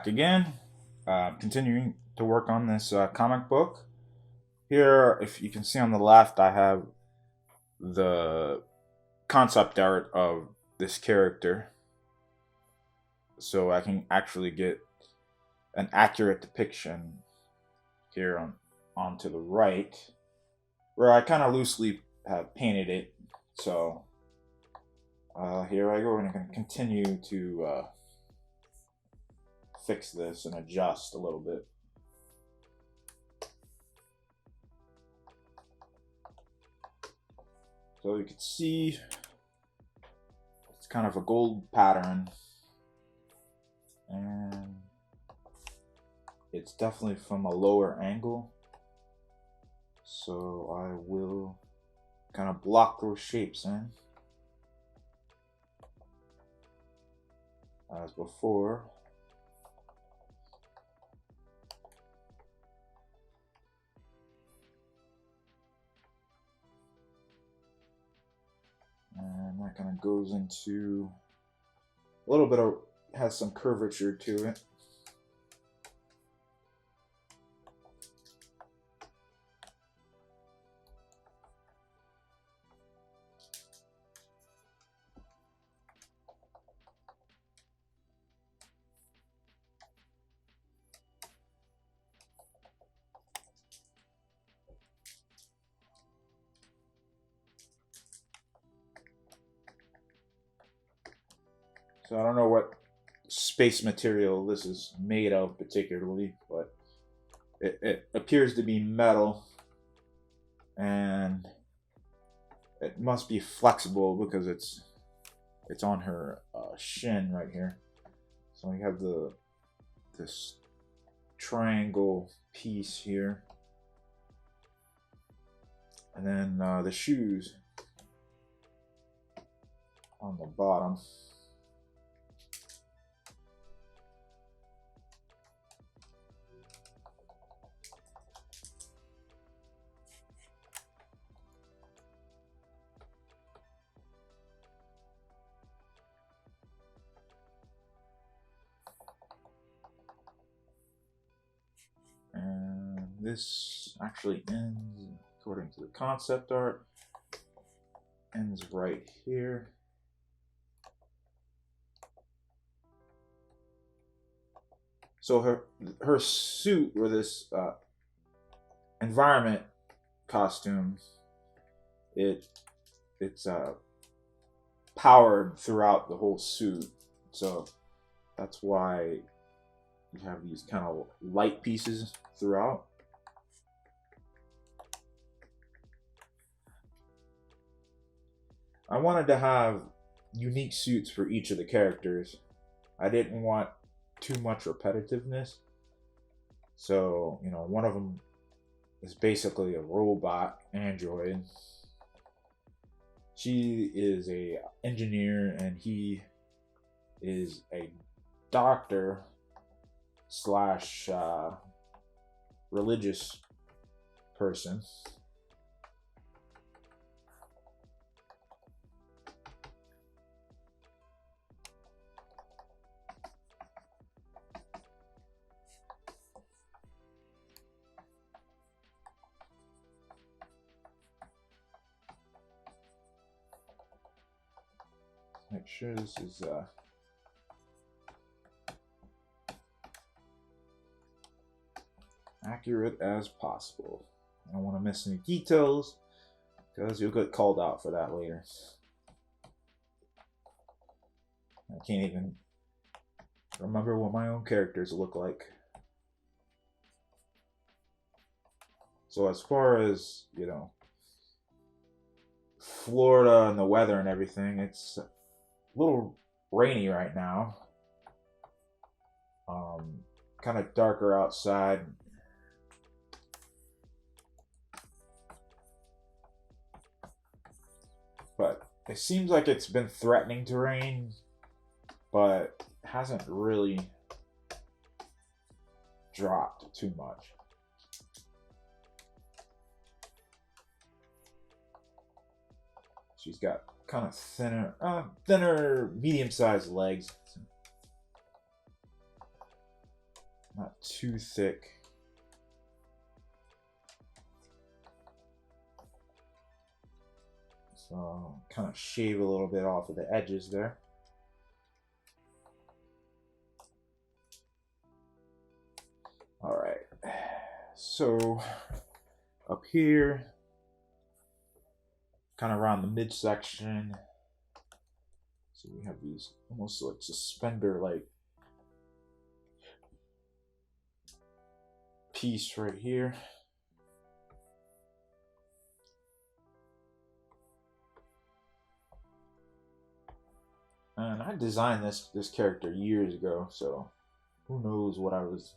back again, continuing to work on this comic book. Here, if you can see on the left, I have the concept art of this character, so I can actually get an accurate depiction here on to the right, where I kind of loosely have painted it. So here I go, and I'm going to continue to fix this and adjust a little bit. So you can see it's kind of a gold pattern, and it's definitely from a lower angle. So I will kind of block those shapes in as before. And that kind of goes into a little bit of, has some curvature to it. So I don't know what space material this is made of particularly, but it appears to be metal, and it must be flexible because it's on her shin right here. So we have this triangle piece here, and then the shoes on the bottom. And this actually ends, according to the concept art, ends right here. So her suit, or this environment costume, it's powered throughout the whole suit. So that's why you have these kind of light pieces throughout. I wanted to have unique suits for each of the characters. I didn't want too much repetitiveness. So, you know, one of them is basically a robot android. She is a engineer, and he is a doctor slash religious person. Make sure this is accurate as possible. I don't want to miss any details, because you'll get called out for that later. I can't even remember what my own characters look like. So as far as, you know, Florida and the weather and everything, it's a little rainy right now. Kind of darker outside. But it seems like it's been threatening to rain, but hasn't really dropped too much. She's got kind of thinner, medium-sized legs. not too thick. So kind of shave a little bit off of the edges there. All right, so up here, kind of around the midsection, so we have these almost like suspender-like piece right here. And I designed this character years ago, so who knows what I was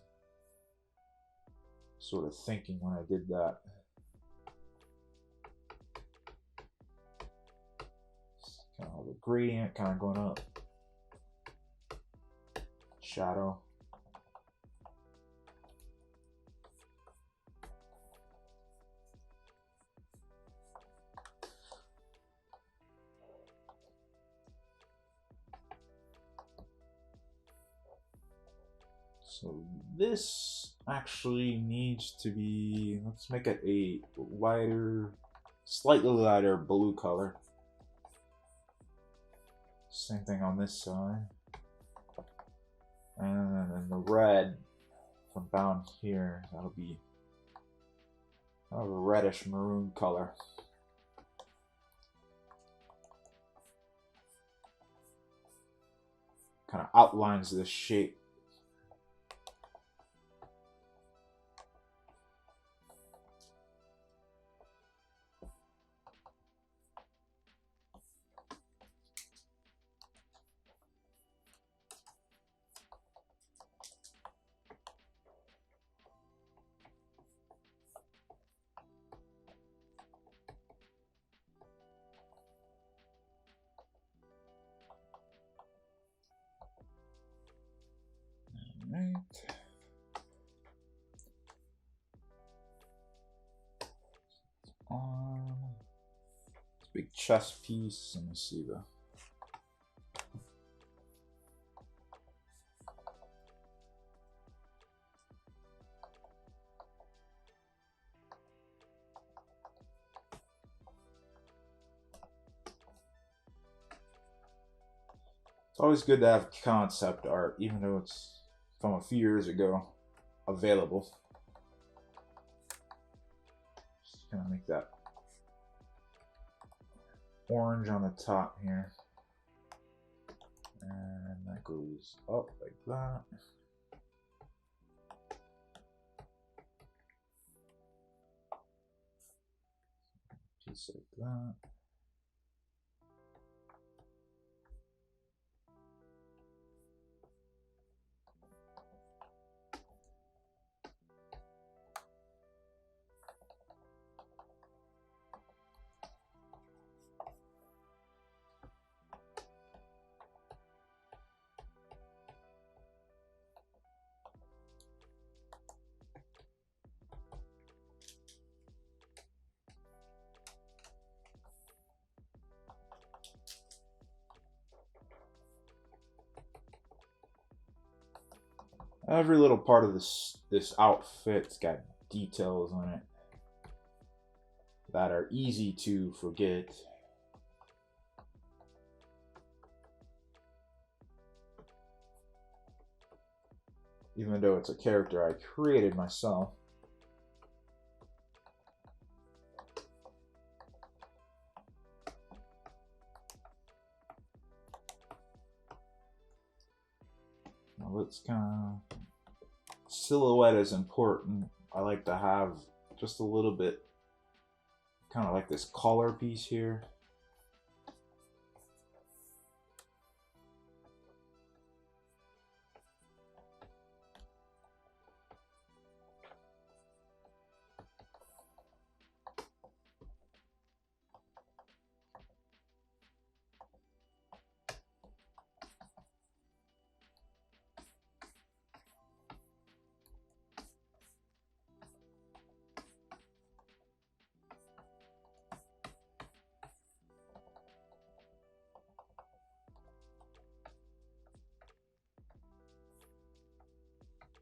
sort of thinking when I did that. Kind of the gradient kind of going up. Shadow. So this actually needs to be, let's make it a lighter, slightly lighter blue color. Same thing on this side. And then the red from down here, that'll be a reddish maroon color. Kind of outlines this shape. Right. This big chest piece. Let me see the. It's always good to have concept art, even though it's from a few years ago, available. Just gonna make that orange on the top here. And that goes up like that. Piece like that. Every little part of this outfit's got details on it that are easy to forget. Even though it's a character I created myself. Now let's kind of, silhouette is important. I like to have just a little bit, kind of like this collar piece here.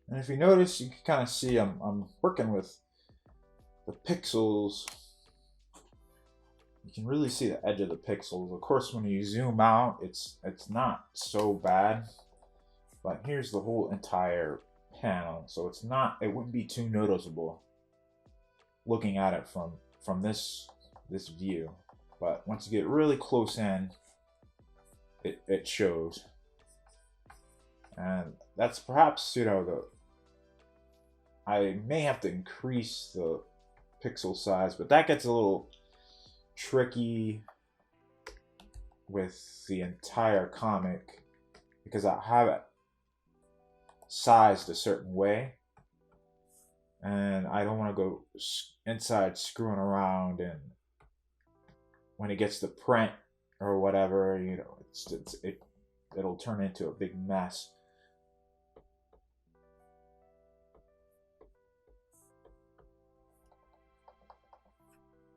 And if you notice, you can kind of see I'm working with the pixels. You can really see the edge of the pixels. Of course, when you zoom out, it's not so bad. But here's the whole entire panel, so it wouldn't be too noticeable looking at it from this view. But once you get really close in, it shows. And that's perhaps, I may have to increase the pixel size, but that gets a little tricky with the entire comic because I have it sized a certain way, and I don't want to go inside screwing around, and when it gets to print or whatever, it'll turn into a big mess.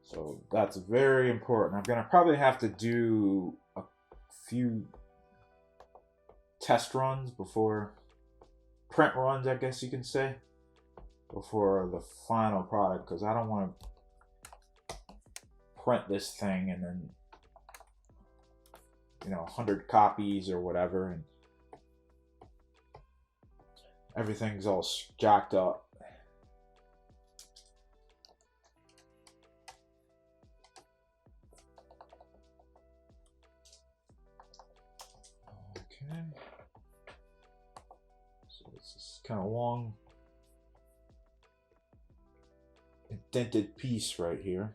So that's very important. I'm gonna probably have to do a few test runs before print runs, I guess you can say, before the final product, because I don't want to print this thing and then 100 copies or whatever, and everything's all jacked up. Okay, so it's this kind of long indented piece right here.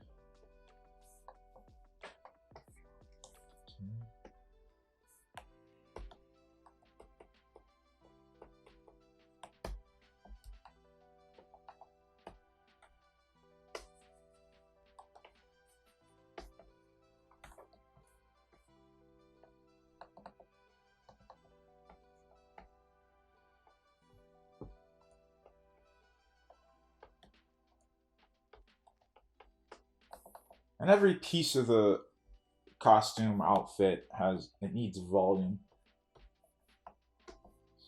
And every piece of the costume outfit needs volume.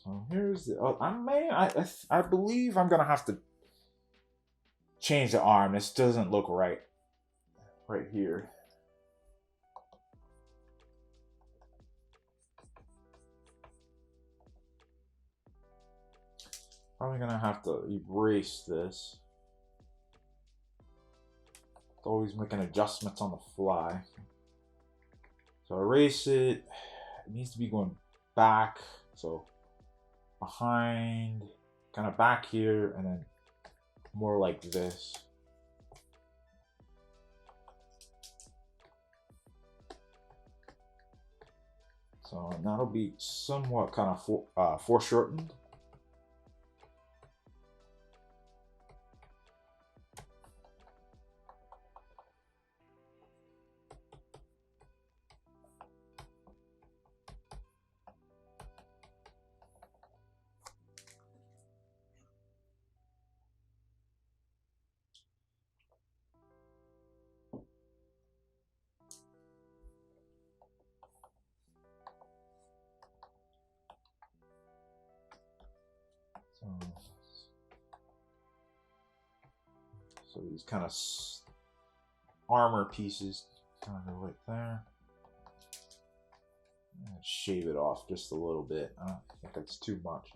So here's the. I believe I'm gonna have to change the arm. This doesn't look right here. Probably gonna have to erase this. Always making adjustments on the fly. So erase it. It needs to be going back. So behind, kind of back here, and then more like this. So that'll be somewhat kind of foreshortened. So these kind of armor pieces kind of go right there. And shave it off just a little bit. I don't think that's too much.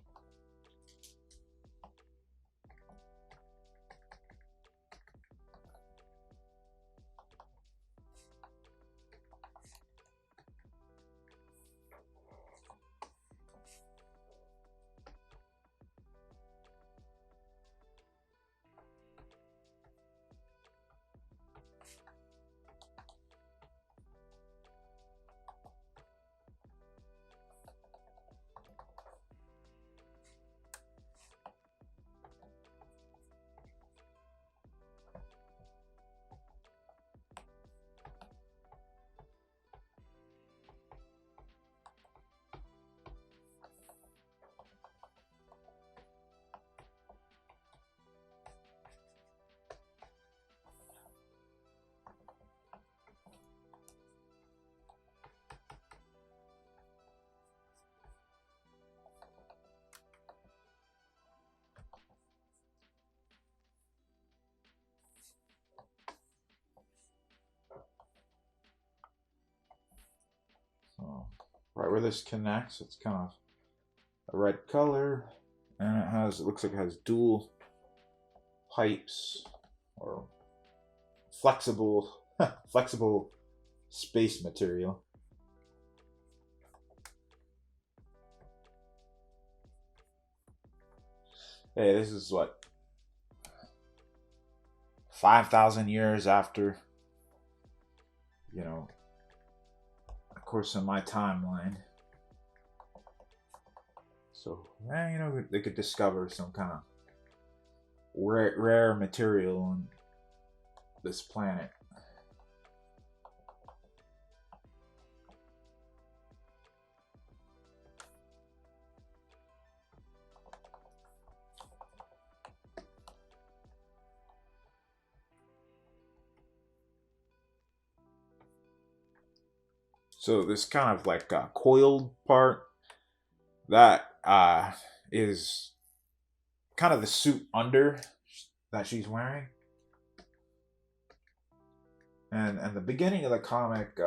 where this connects, it's kind of a red color, and it looks like it has dual pipes or flexible flexible space material. Hey, this is what, 5,000 years after, of course, in my timeline. So, they could discover some kind of rare material on this planet. So this kind of like coiled part, that is kind of the suit under that she's wearing. And the beginning of the comic,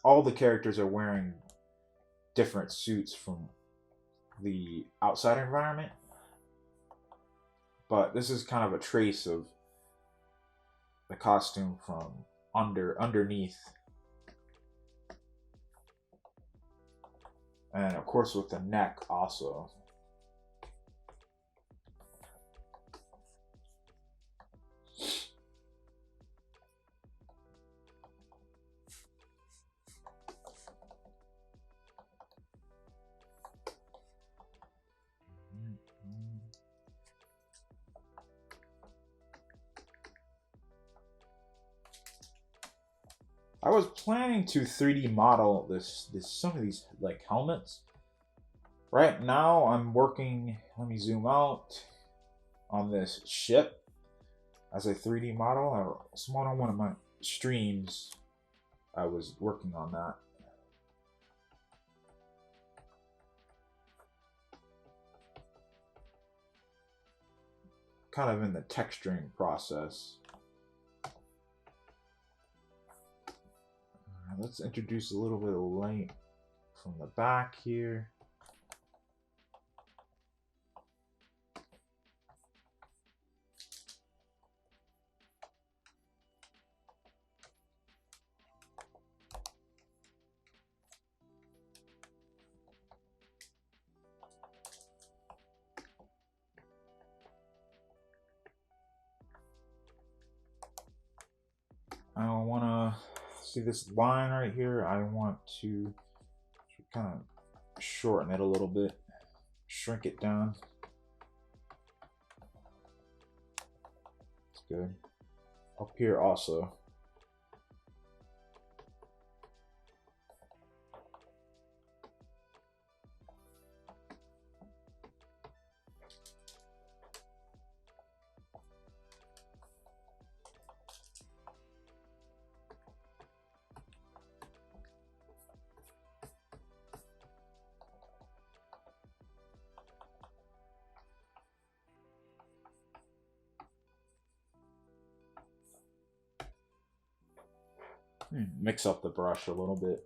all the characters are wearing different suits from the outside environment. But this is kind of a trace of the costume from underneath. And of course with the neck also. I was planning to 3D model some of these like helmets. Right now I'm working, let me zoom out, on this ship as a 3D model. Someone on one of my streams, I was working on that. Kind of in the texturing process. Let's introduce a little bit of light from the back here. I want to see this line right here. I want to kind of shorten it a little bit, shrink it down. It's good. Up here also. Mix up the brush a little bit.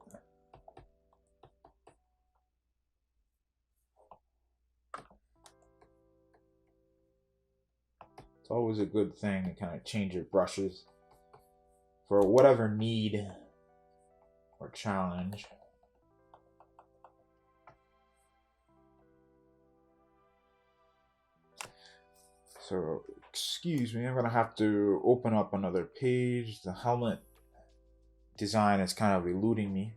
It's always a good thing to kind of change your brushes for whatever need or challenge. So, excuse me, I'm gonna have to open up another page. The helmet design is kind of eluding me.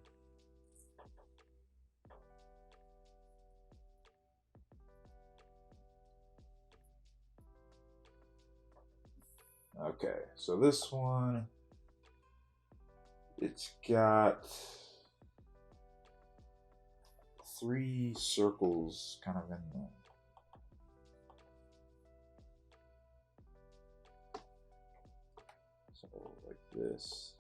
Okay, so this one, it's got 3 circles kind of in there. So like this.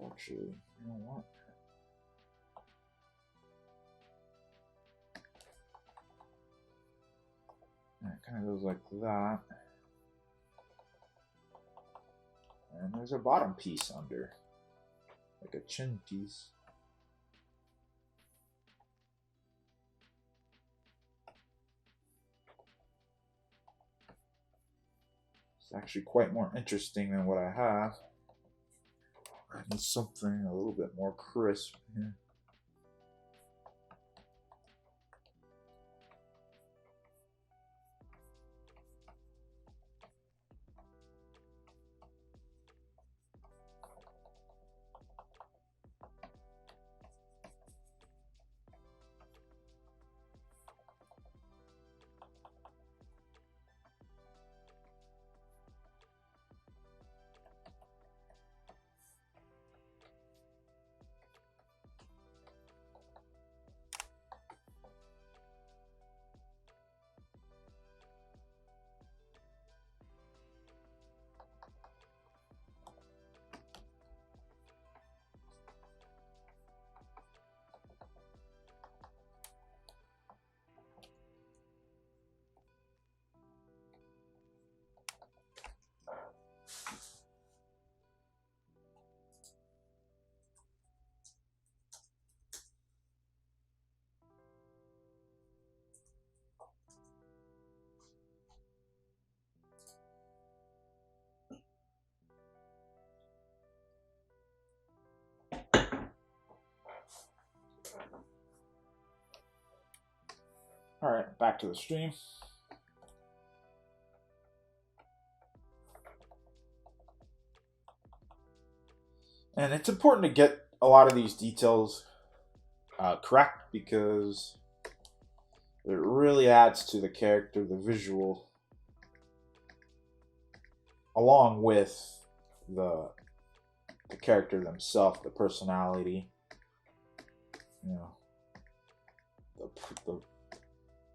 Actually, you know what? Kind of goes like that. And there's a bottom piece under, like a chin piece. It's actually quite more interesting than what I have. I need something a little bit more crisp here. Alright, back to the stream. And it's important to get a lot of these details correct because it really adds to the character, the visual, along with the character themselves, the personality, you know, the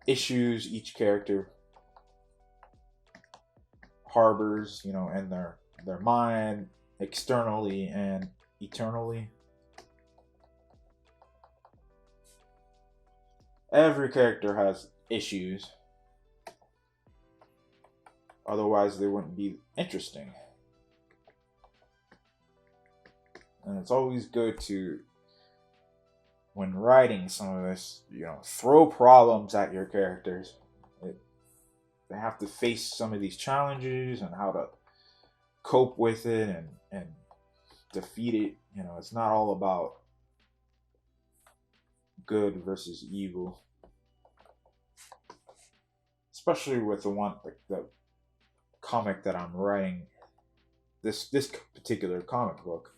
issues each character harbors, you know, in their mind, externally and eternally. Every character has issues. Otherwise, they wouldn't be interesting. And it's always good to, when writing some of this, you know, throw problems at your characters. They have to face some of these challenges and how to cope with it and defeat it. You know, it's not all about good versus evil. Especially with the comic that I'm writing, this particular comic book.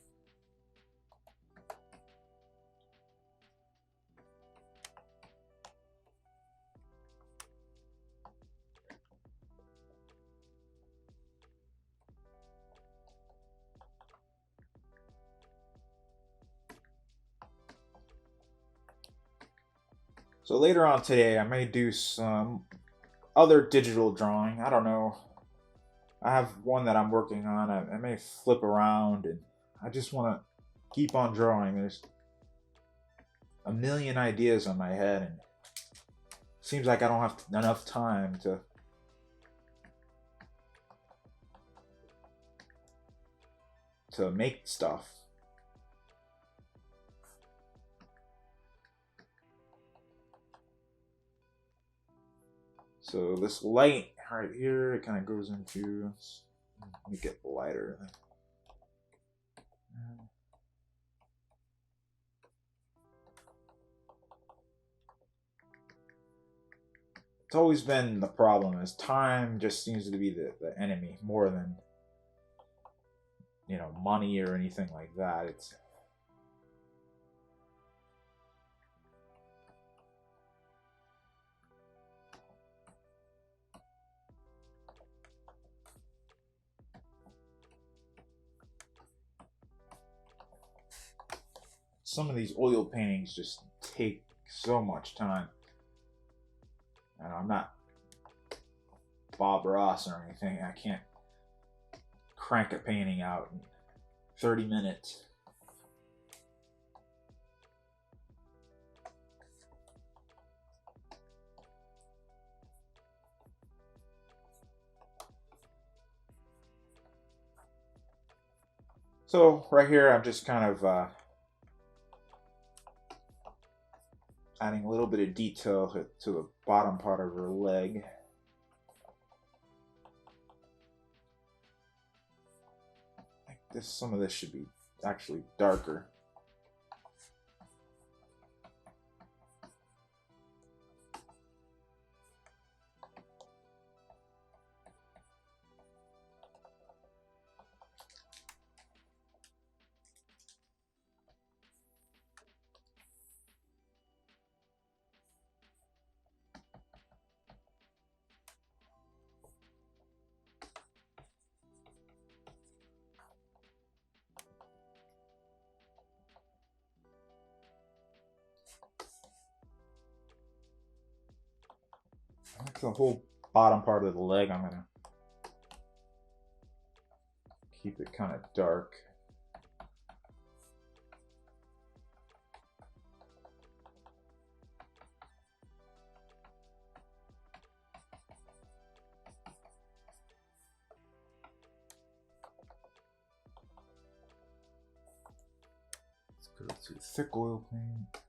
So later on today, I may do some other digital drawing. I don't know. I have one that I'm working on. I may flip around, and I just want to keep on drawing. There's a million ideas on my head, and it seems like I don't have enough time to make stuff. So this light right here, it kind of goes into, let me get lighter. It's always been the problem is time just seems to be the enemy more than, you know, money or anything like that. It's some of these oil paintings just take so much time. And I'm not Bob Ross or anything. I can't crank a painting out in 30 minutes. So right here, I'm just kind of adding a little bit of detail to the bottom part of her leg. Like this, some of this should be actually darker. Like the whole bottom part of the leg, I'm gonna keep it kind of dark. Let's go to thick oil paint.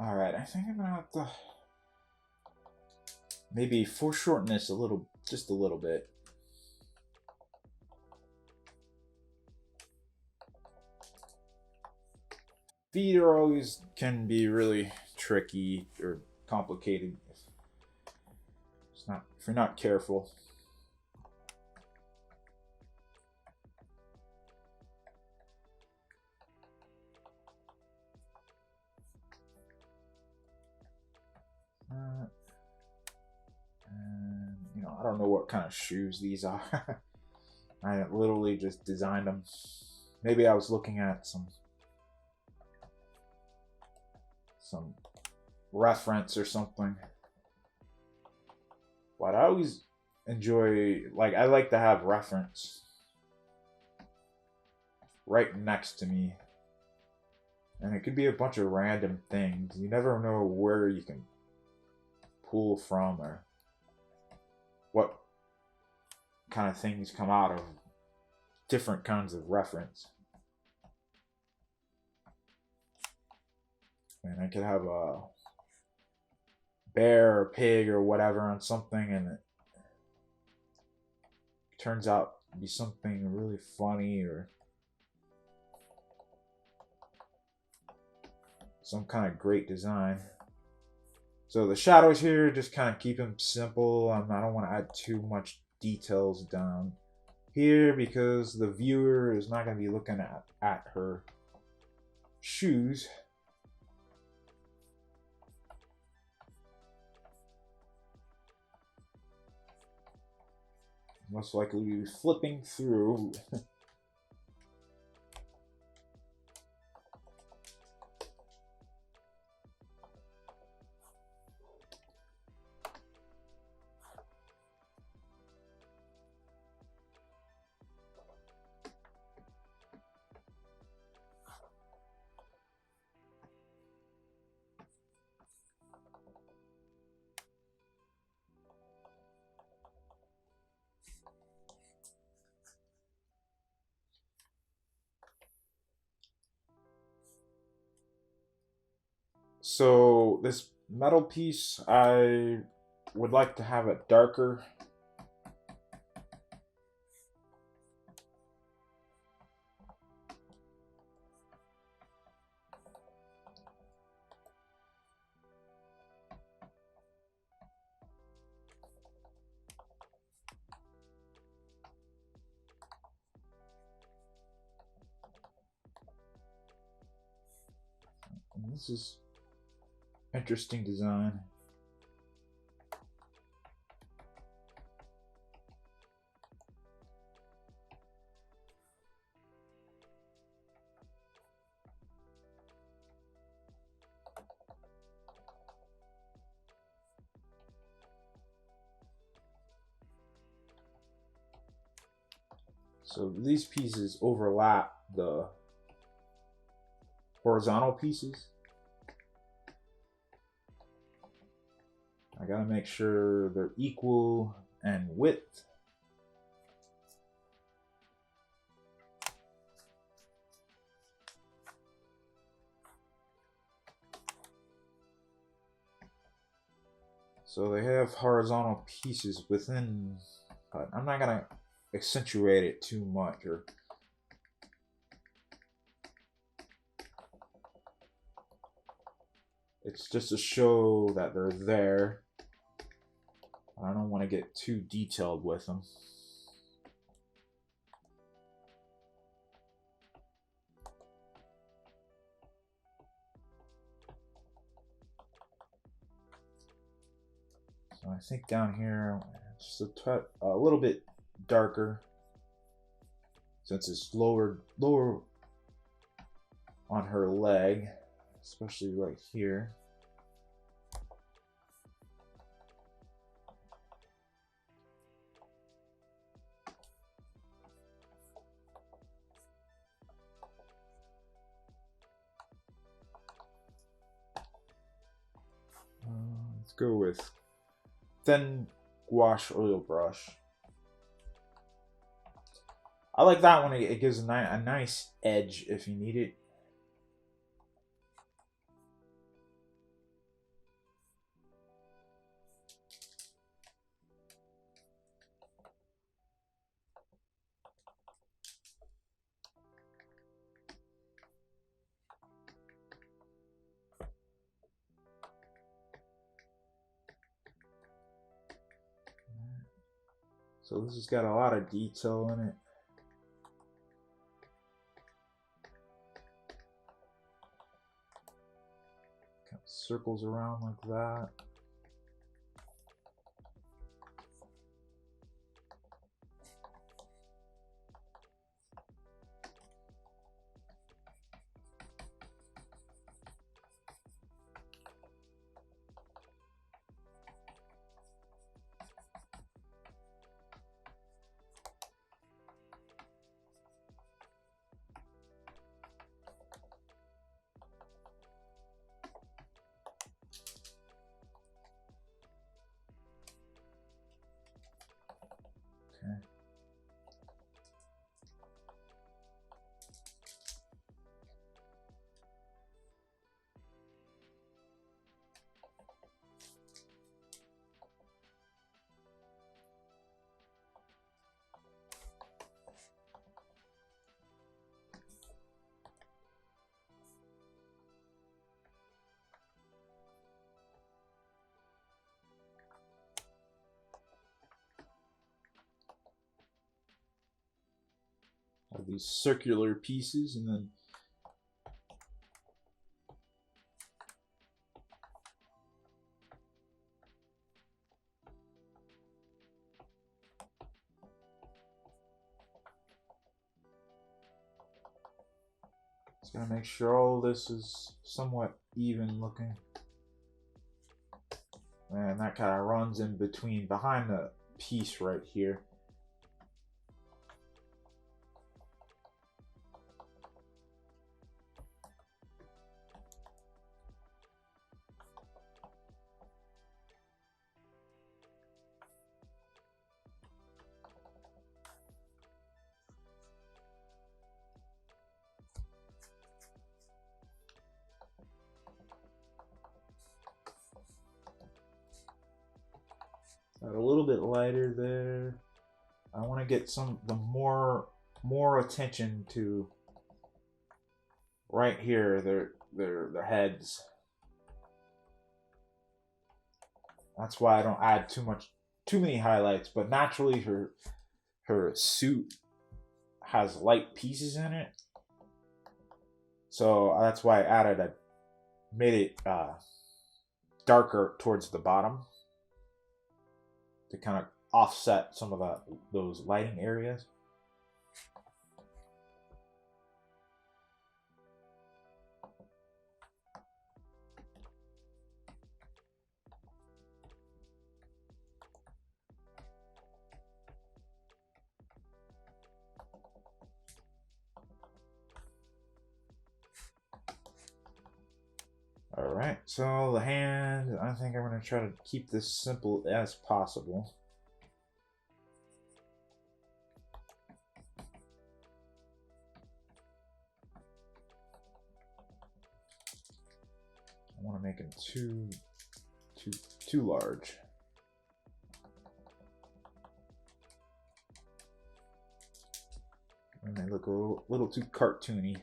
All right, I think I'm gonna have to maybe foreshorten this a little, just a little bit. Feet are always can be really tricky or complicated if you're not careful. And you know, I don't know what kind of shoes these are. I literally just designed them. Maybe I was looking at some reference or something. But I always enjoy, like, I like to have reference right next to me. And it could be a bunch of random things. You never know where you can pull from or what kind of things come out of different kinds of reference. And I could have a bear or pig or whatever on something, and it turns out to be something really funny or some kind of great design. So the shadows here, just kind of keep them simple. I don't want to add too much details down here because the viewer is not going to be looking at her shoes. Most likely be flipping through. So this metal piece, I would like to have it darker. this is interesting design. So these pieces overlap the horizontal pieces. I gotta make sure they're equal in width. So they have horizontal pieces within, but I'm not gonna accentuate it too much, or it's just to show that they're there. I don't want to get too detailed with them. So I think down here, just a little bit darker, since it's lower on her leg, especially right here. Let's go with thin gouache oil brush. I like that one. It gives a nice edge if you need it. So this has got a lot of detail in it. Kind of circles around like that. Okay. Have these circular pieces, and then just gotta make sure all this is somewhat even looking. And that kind of runs in between, behind the piece right here. A little bit lighter there. I want to get more attention to right here, their heads. That's why I don't add too many highlights. But naturally, her suit has light pieces in it, so that's why I added made it darker towards the bottom to kind of offset some of those lighting areas. Alright, so the hand, I think I'm going to try to keep this simple as possible. I want to make them too large. And they look a little too cartoony.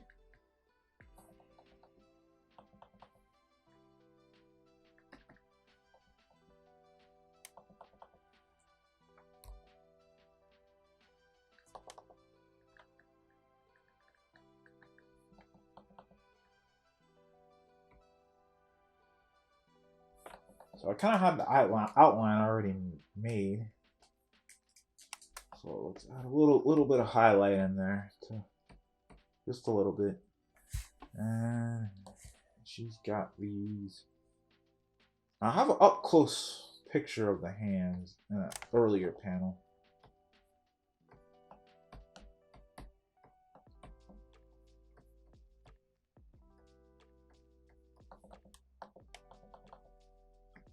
So I kind of have the outline already made. So let's add a little bit of highlight in there, just a little bit. And she's got these. I have an up close picture of the hands in an earlier panel.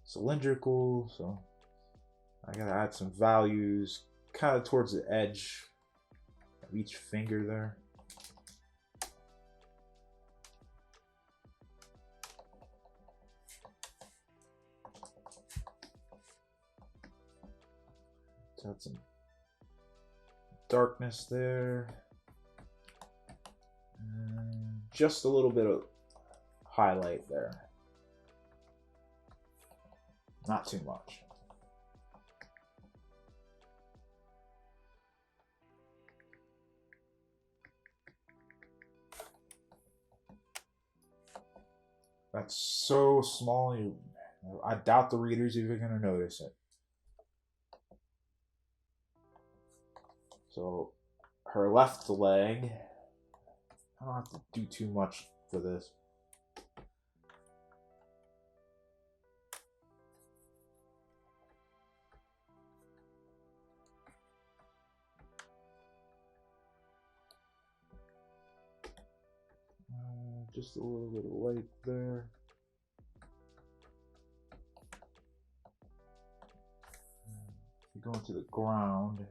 Cylindrical, so I gotta add some values kind of towards the edge of each finger there. Let's add some darkness there. And just a little bit of highlight there. Not too much. That's so small, I doubt the reader's even going to notice it. So, her left leg, I don't have to do too much for this. Just a little bit of light there. We go into the ground.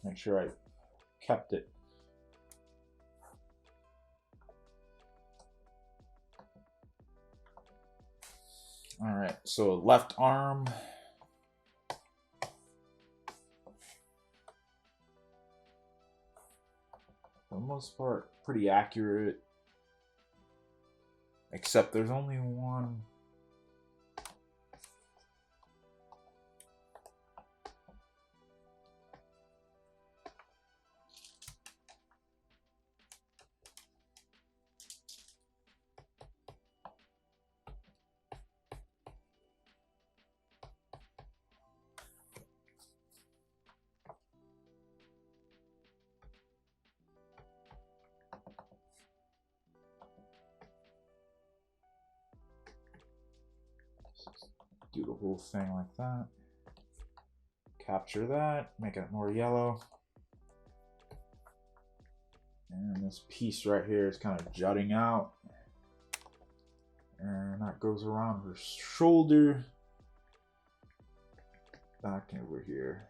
Make sure I kept it. All right, so left arm. For the most part, pretty accurate. Except there's only one. Do the whole thing like that. Capture that, make it more yellow. And this piece right here is kind of jutting out. And that goes around her shoulder. Back over here.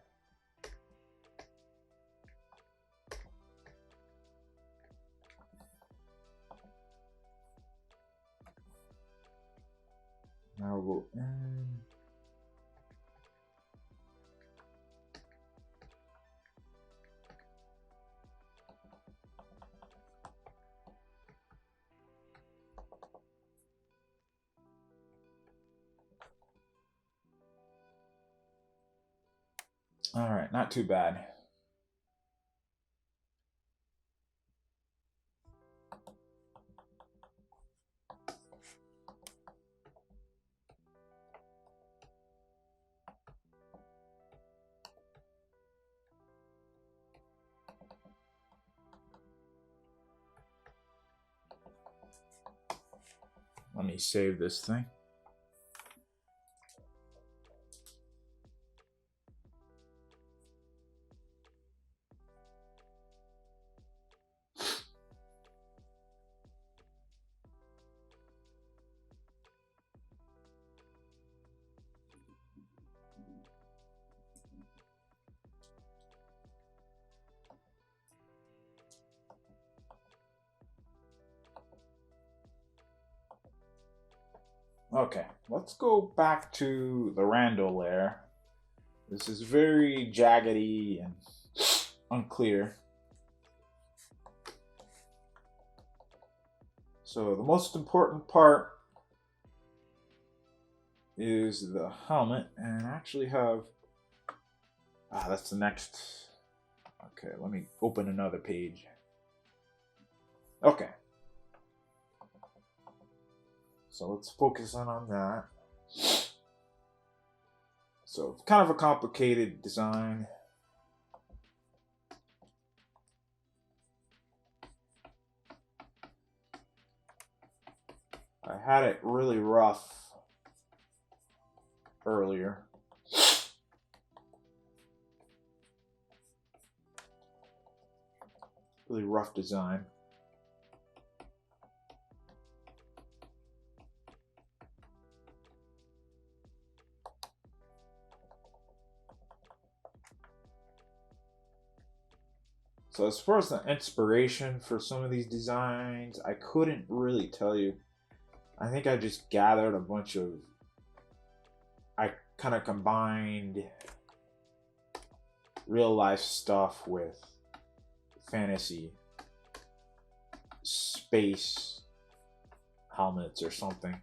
Now we'll go in. All right, not too bad. Let me save this thing. Okay, let's go back to the Randall layer. This is very jaggedy and unclear. So the most important part is the helmet, and I actually have... that's the next... Okay, let me open another page. Okay. So let's focus in on that. So kind of a complicated design. I had it really rough earlier. Really rough design. So as far as the inspiration for some of these designs, I couldn't really tell you. I think I just gathered a bunch of... I kind of combined real life stuff with fantasy space helmets or something.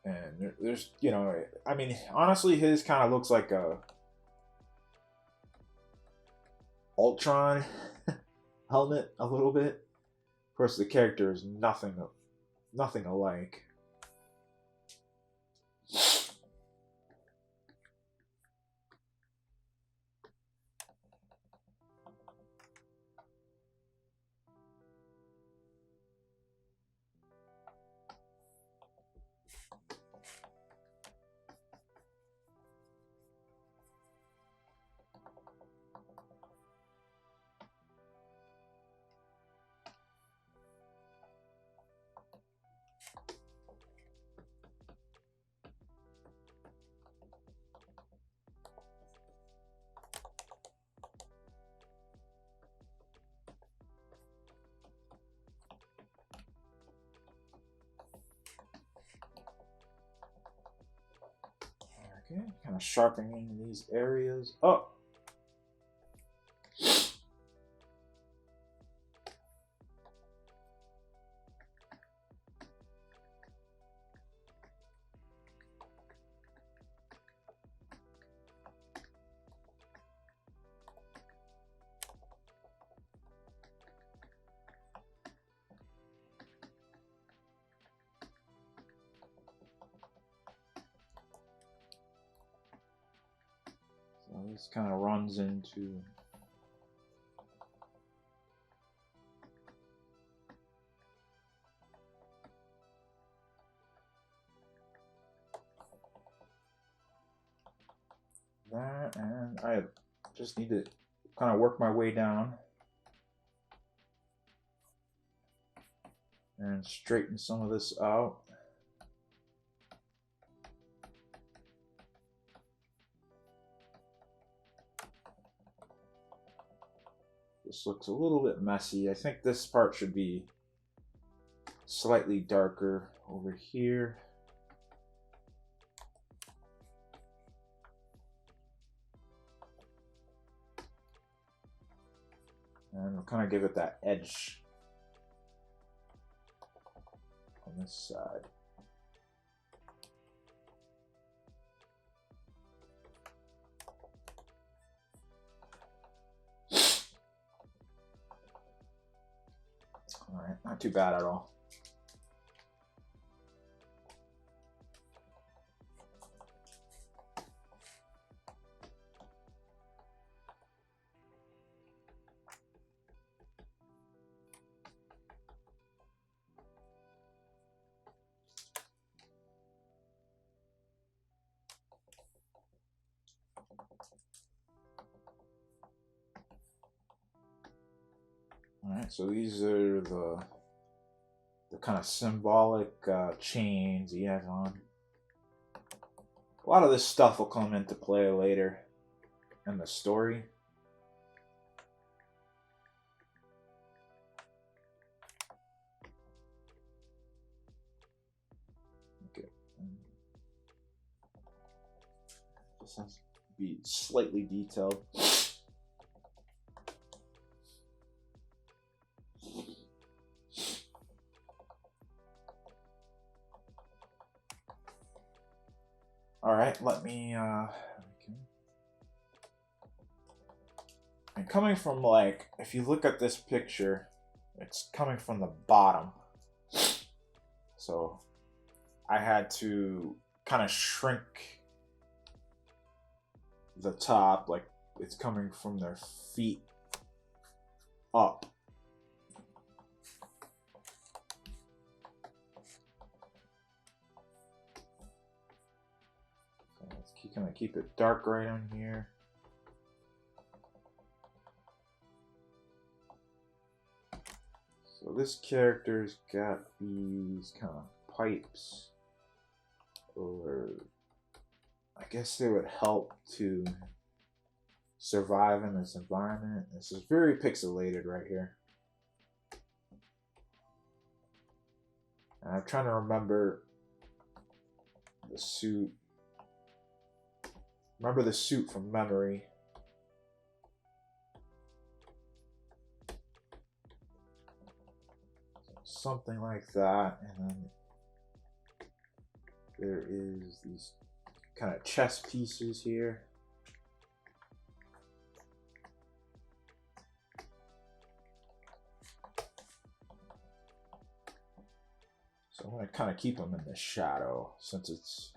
And there's, you know, I mean, honestly, his kind of looks like a Ultron helmet a little bit. Of course, the character is nothing alike. Okay, kind of sharpening these areas up. So this kind of runs into... that, and I just need to kind of work my way down and straighten some of this out. This looks a little bit messy. I think this part should be slightly darker over here. And we'll kind of give it that edge on this side. Alright, not too bad at all. Alright, so these are the kind of symbolic chains he has on. A lot of this stuff will come into play later in the story. Okay. This has to be slightly detailed. Alright, let me, okay. And coming from, like, if you look at this picture, it's coming from the bottom. So, I had to kind of shrink the top, like, it's coming from their feet up. Kind of keep it dark right on here. So this character's got these kind of pipes, or I guess they would help to survive in this environment. This is very pixelated right here. And I'm trying to remember the suit. Remember the suit from memory. Something like that. And then there is these kind of chess pieces here. So I'm going to kind of keep them in the shadow since it's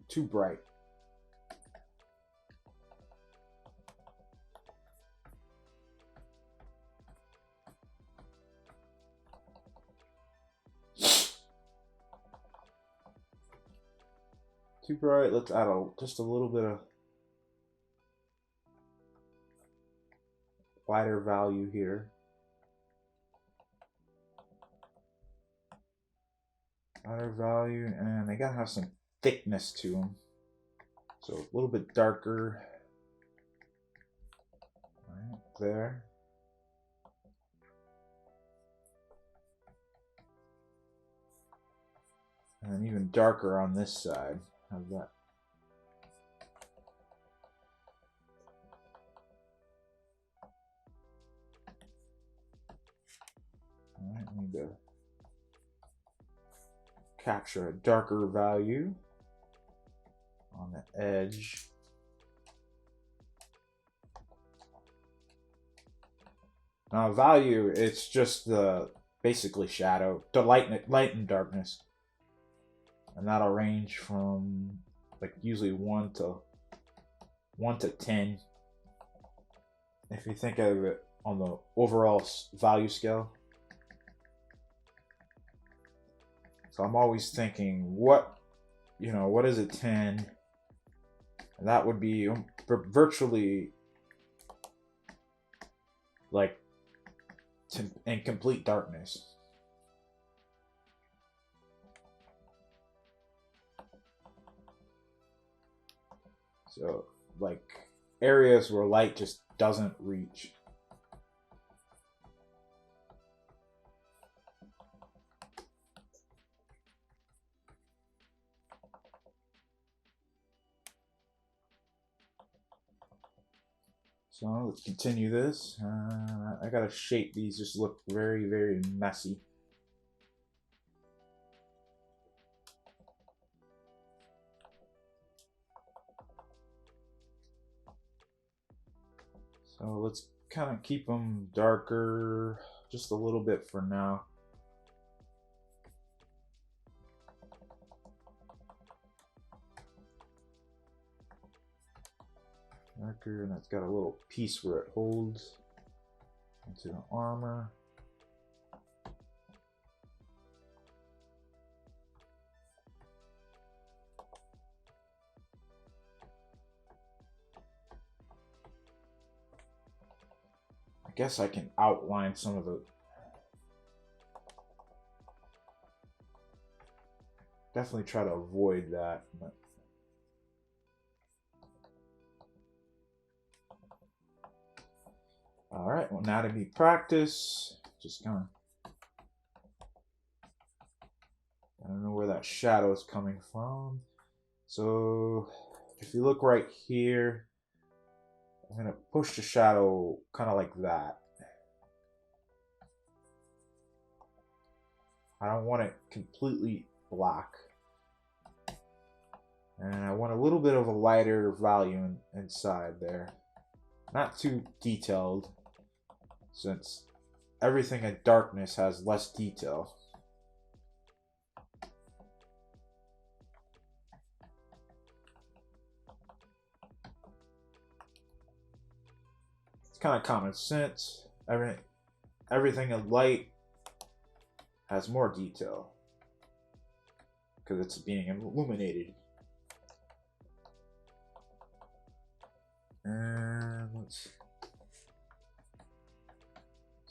too bright. Too bright. Let's add just a little bit of wider value here. Wider value, and they gotta have some thickness to them. So a little bit darker. Right there. And then even darker on this side. Have that. Alright, I need to capture a darker value on the edge. Now value, it's just the basically shadow, the light and darkness. And that'll range from like usually 1 to 10. If you think of it on the overall value scale. So I'm always thinking, what is a 10? And that would be virtually like in complete darkness. So like areas where light just doesn't reach. So let's continue this. I gotta shape these, just look very, very messy. So let's kind of keep them darker just a little bit for now. Darker, and it's got a little piece where it holds into the armor. I guess I can outline some of the... Definitely try to avoid that. But... Alright, well, anatomy practice. Just kind of... I don't know where that shadow is coming from. So, if you look right here, I'm going to push the shadow kind of like that. I don't want it completely black. And I want a little bit of a lighter value inside there. Not too detailed, since everything in darkness has less detail. Kind of common sense. Everything in light has more detail because it's being illuminated. And let's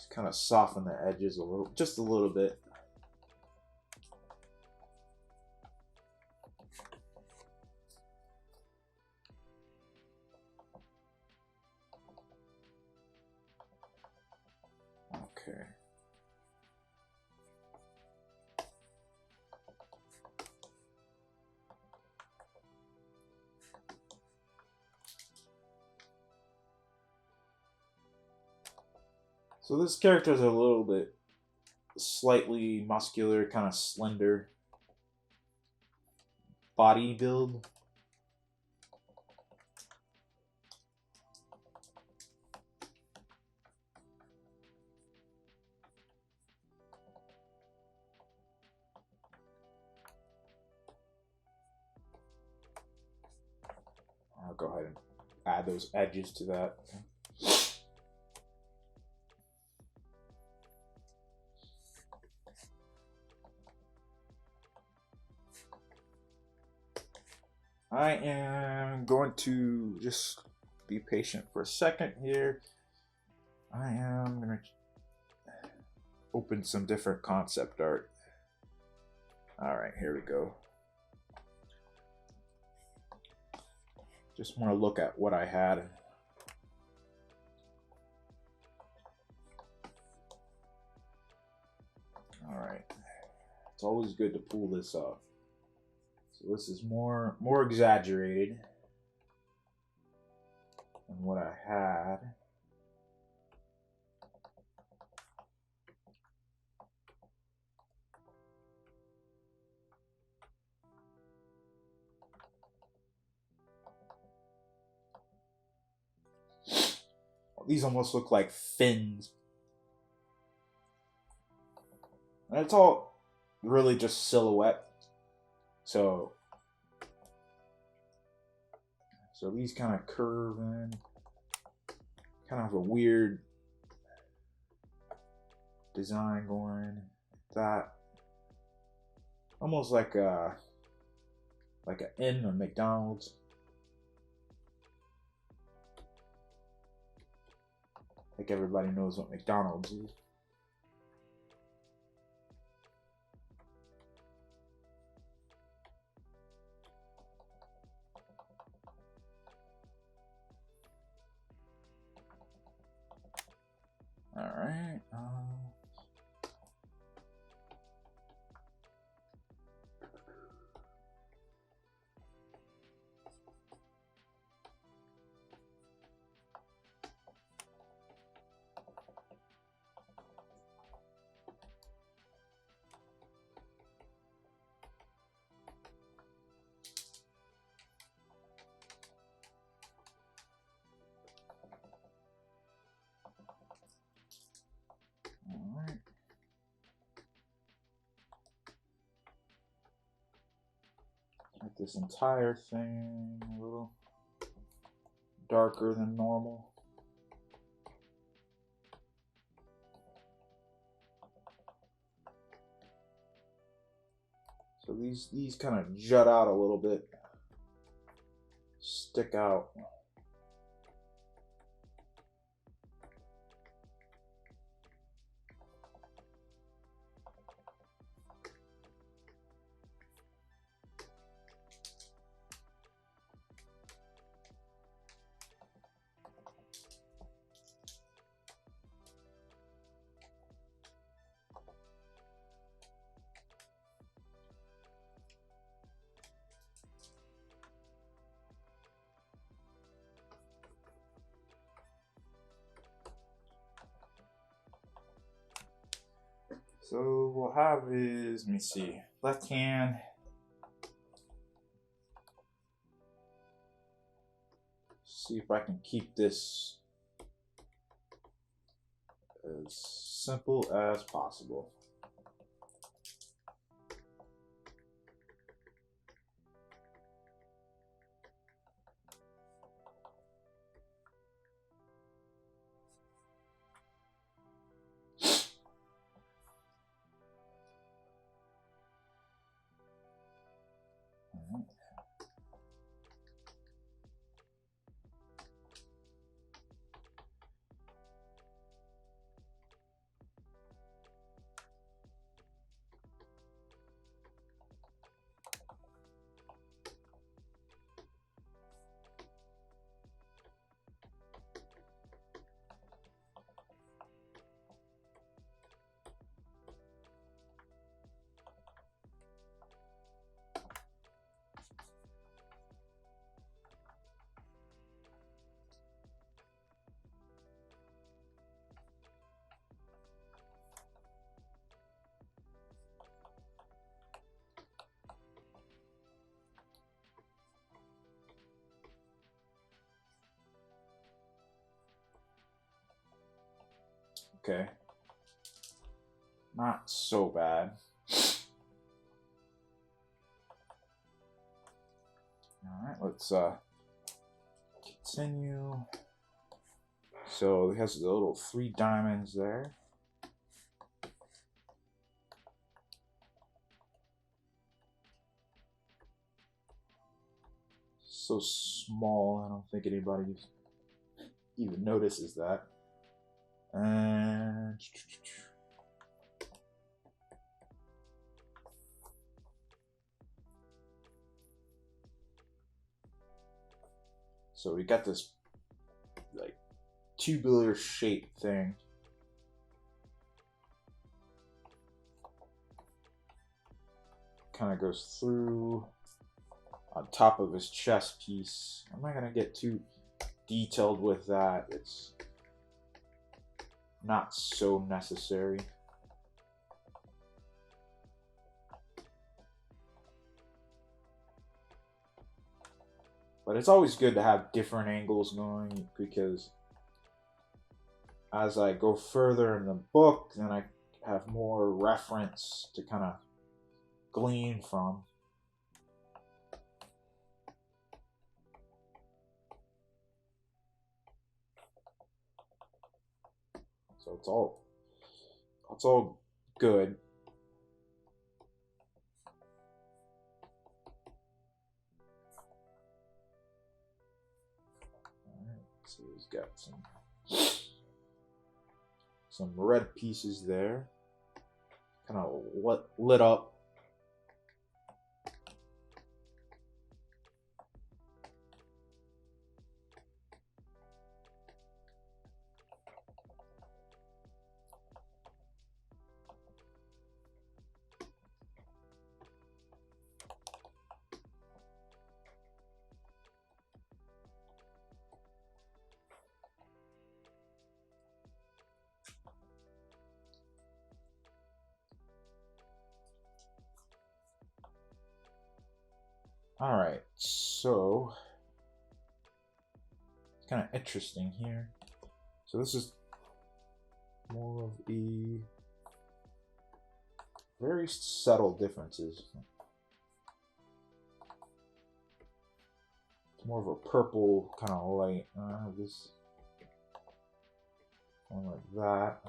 kind of soften the edges a little, just a little bit. Okay. So this character is a little bit slightly muscular, kind of slender body build. I'll go ahead and add those edges to that. I am going to just be patient for a second here. I am going to open some different concept art. Alright, here we go. Just want to look at what I had. Alright. It's always good to pull this off. So this is more exaggerated than what I had. These almost look like fins. And it's all really just silhouette. So these kind of curve in. Kind of have a weird design going. That. Almost like an inn or McDonald's. I think everybody knows what McDonald's is. All right. this entire thing a little darker than normal. So these kind of jut out a little bit, stick out. So what we'll have is, let me see, left hand. See if I can keep this as simple as possible. Okay. Not so bad. Alright, let's continue. So it has the little 3 diamonds there. So small, I don't think anybody even notices that. And so we got this like tubular shaped thing. Kind of goes through on top of his chest piece. I'm not gonna get too detailed with that. It's not so necessary. But it's always good to have different angles going, because as I go further in the book, then I have more reference to kind of glean from. So it's all good. Alright, so he's got some red pieces there. Kind of lit up. All right, so it's kind of interesting here. So this is more of a very subtle differences. more of a purple kind of light. This one like that.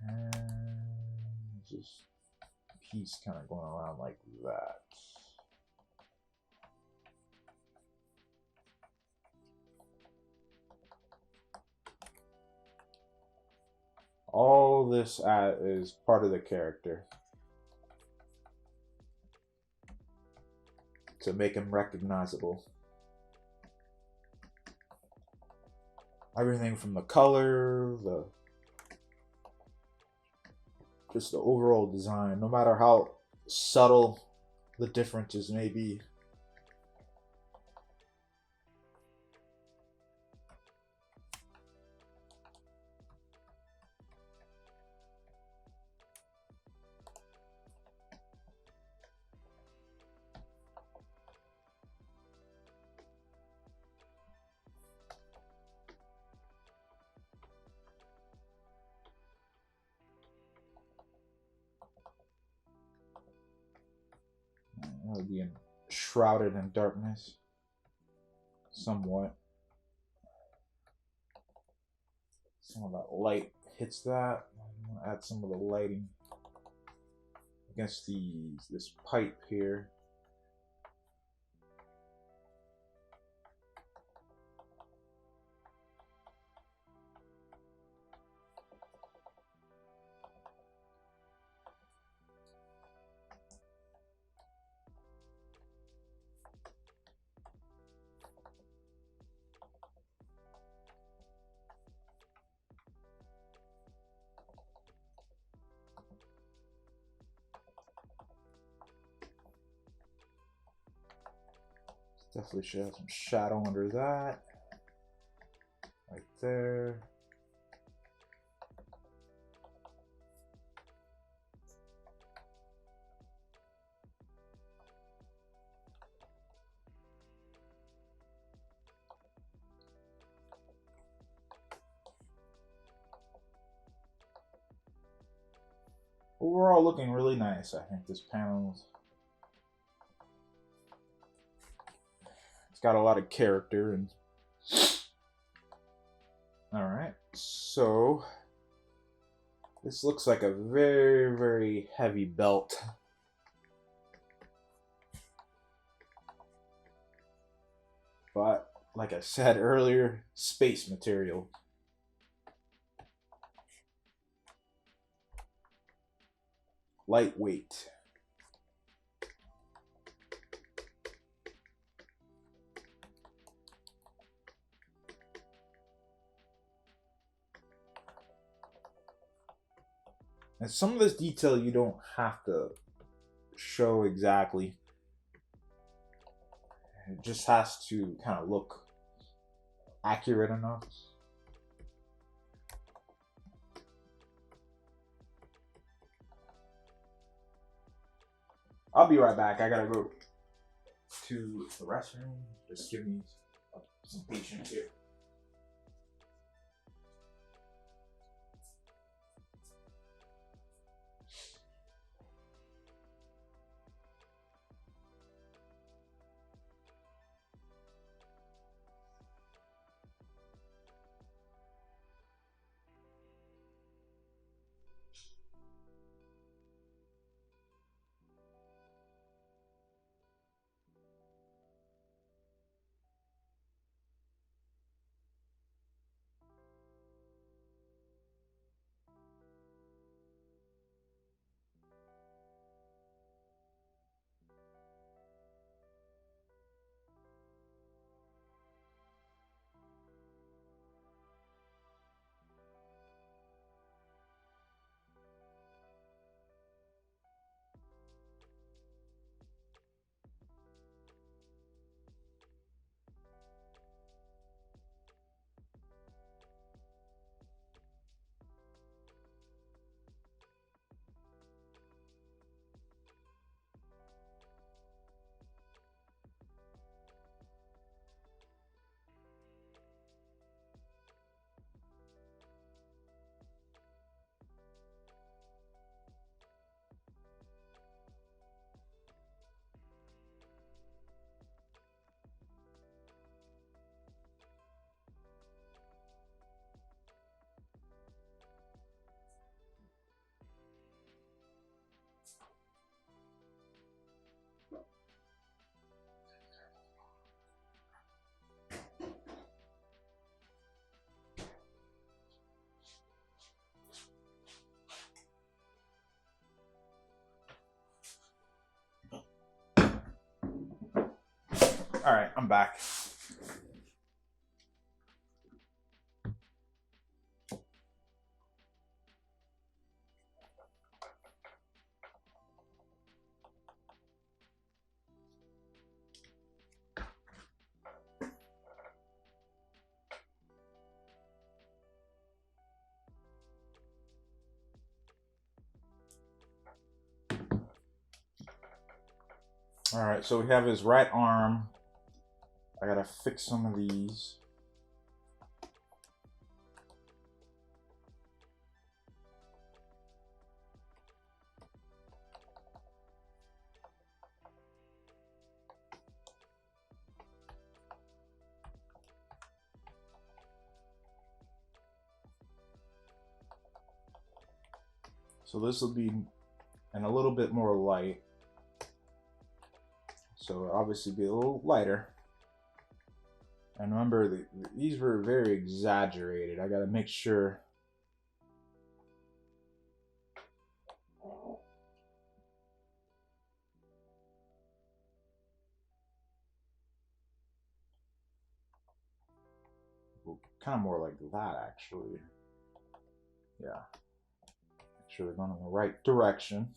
And just piece kind of going around like that. All this is part of the character to make him recognizable. Everything from the color, just the overall design, no matter how subtle the differences may be. That would be shrouded in darkness, somewhat. Some of that light hits that. I'm gonna add some of the lighting against this pipe here. Definitely should have some shadow under that. Right there. Overall looking really nice, I think, this panel. It's got a lot of character. And all right, so this looks like a very, very heavy belt. But like I said earlier, space material. Lightweight. And some of this detail you don't have to show exactly. It just has to kind of look accurate enough. I'll be right back. I gotta go to the restroom. Just give me some patience here. All right, I'm back. All right, so we have his right arm. I gotta fix some of these. So this will be in a little bit more light. So it'll obviously be a little lighter. And remember, these were very exaggerated. I gotta make sure. Well, kind of more like that, actually. Yeah. Make sure they're going in the right direction.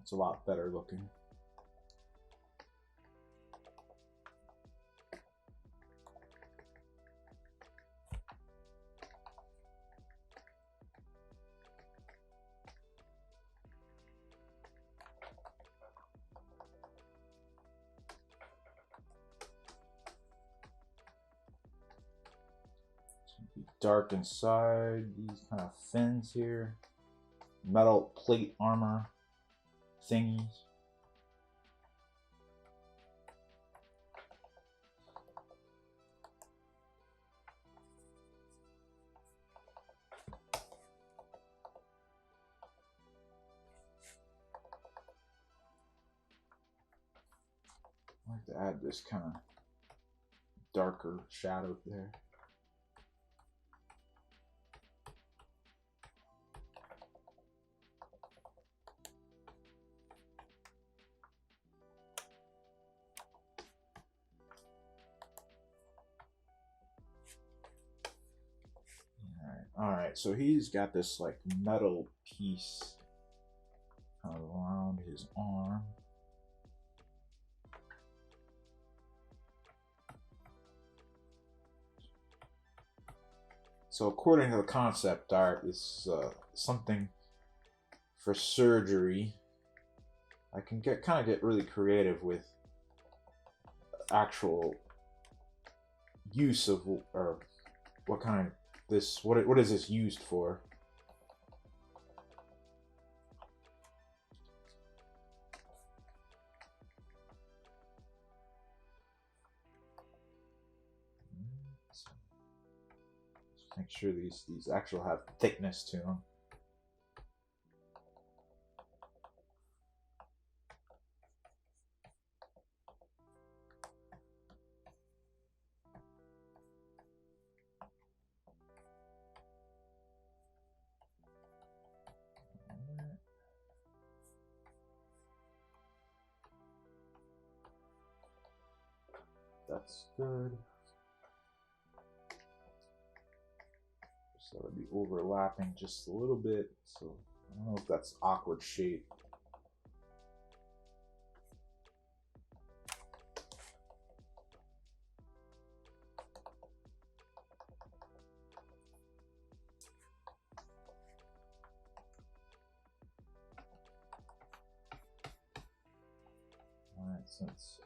It's a lot better looking. Dark inside, these kind of fins here. Metal plate armor thingies. I like to add this kind of darker shadow there. Alright, so he's got this like metal piece kind of around his arm. So according to the concept art, this is something for surgery. I can kind of get really creative with actual use of, or what kind of this, what is this used for? Just make sure these actually have thickness to them. That's good. So it'll be overlapping just a little bit. So I don't know if that's awkward shape. All right, since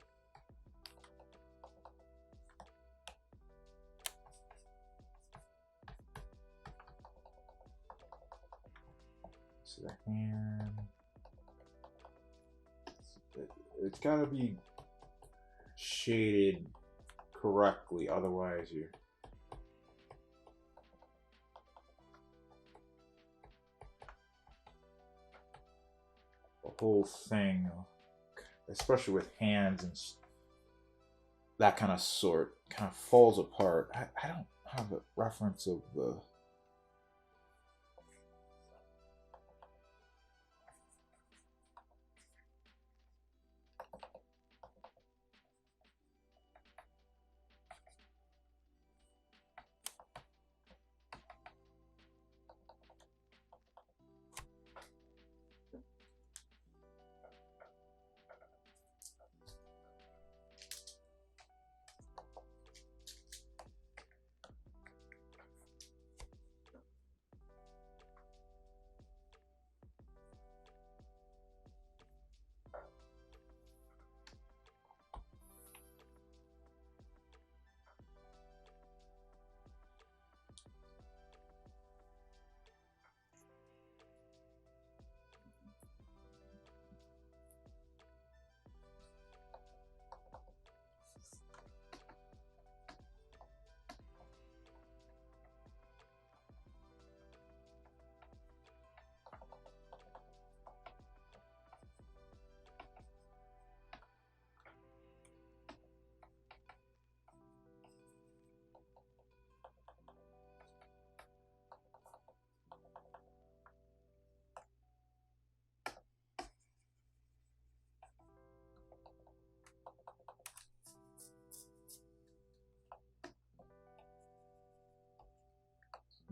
the hand. It's gotta be shaded correctly, otherwise you're the whole thing, especially with hands and that kind of sort, kind of falls apart. I don't have a reference of the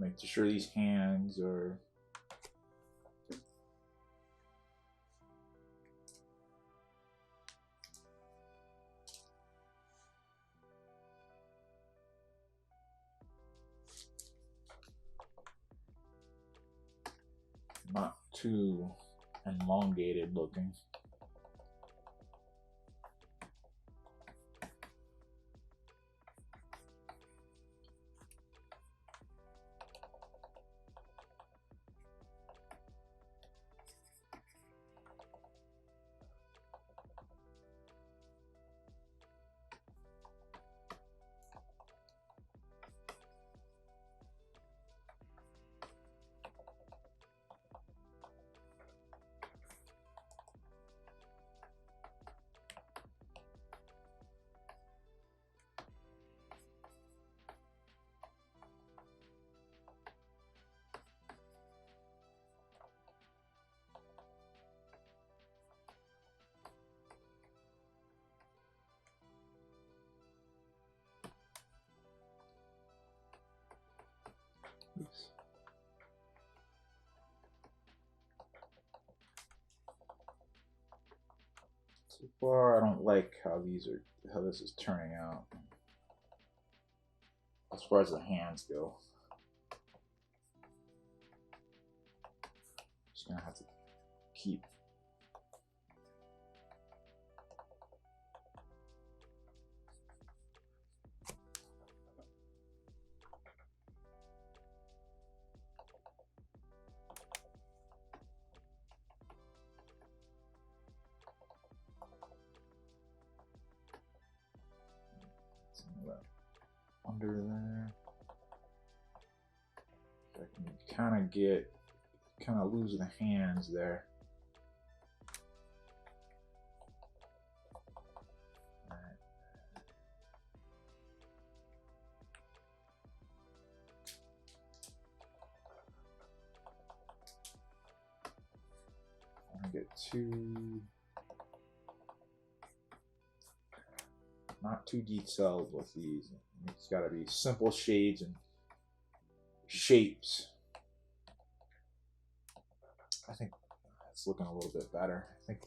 make sure these hands are not too elongated looking. Oops. So far, I don't like how this is turning out as far as the hands go. Just gonna have to keep under there. I can kind of lose the hands there. I want to get not too detailed with these. It's got to be simple shades and shapes. I think it's looking a little bit better. I think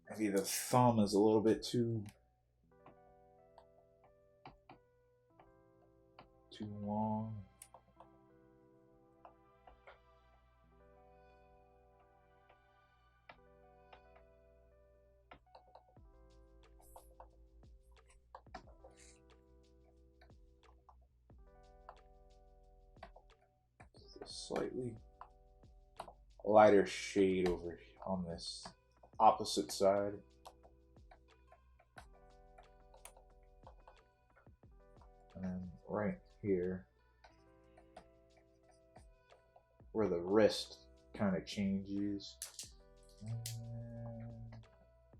maybe the thumb is a little bit too long. Slightly lighter shade over on this opposite side. And then right here, where the wrist kind of changes.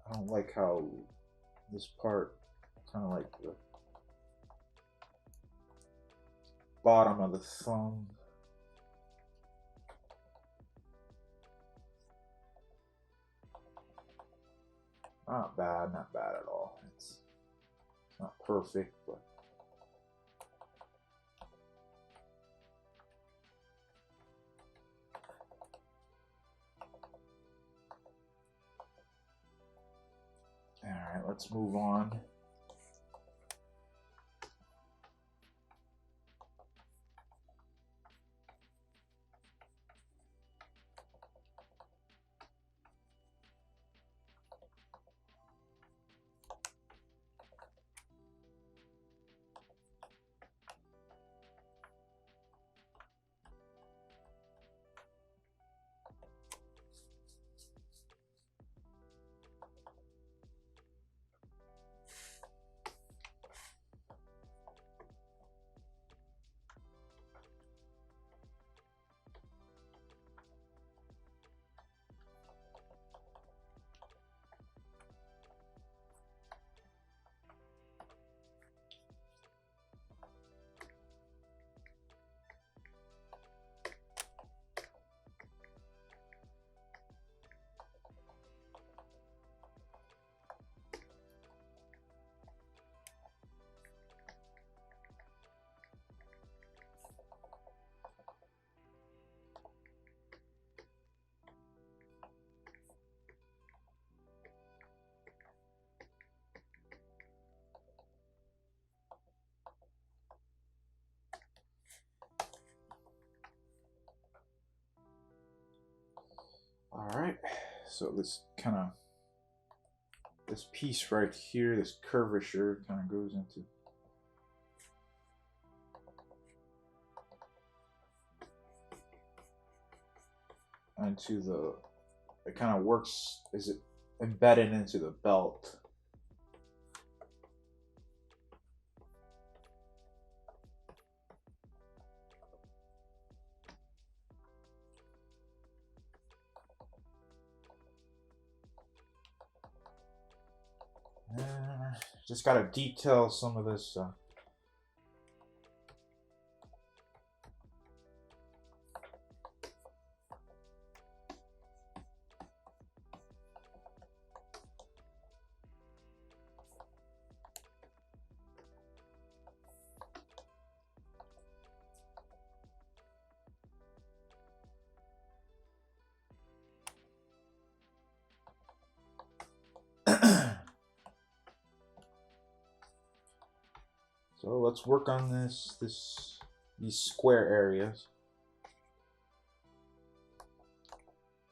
I don't like how this part, kind of like the bottom of the thumb. Not bad, not bad at all. It's not perfect, but all right, let's move on. All right, so this piece right here, this curvature kind of goes into the, it kind of works, is it embedded into the belt. Just gotta detail some of this. So let's work on these square areas.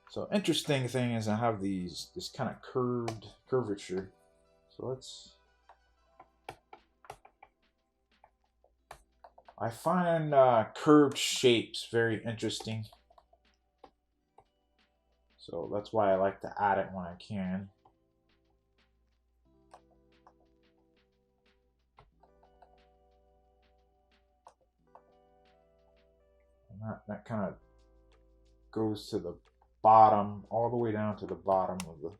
So interesting thing is I have this kind of curvature. So I find curved shapes very interesting. So that's why I like to add it when I can. And that kind of goes to the bottom, all the way down to the bottom of the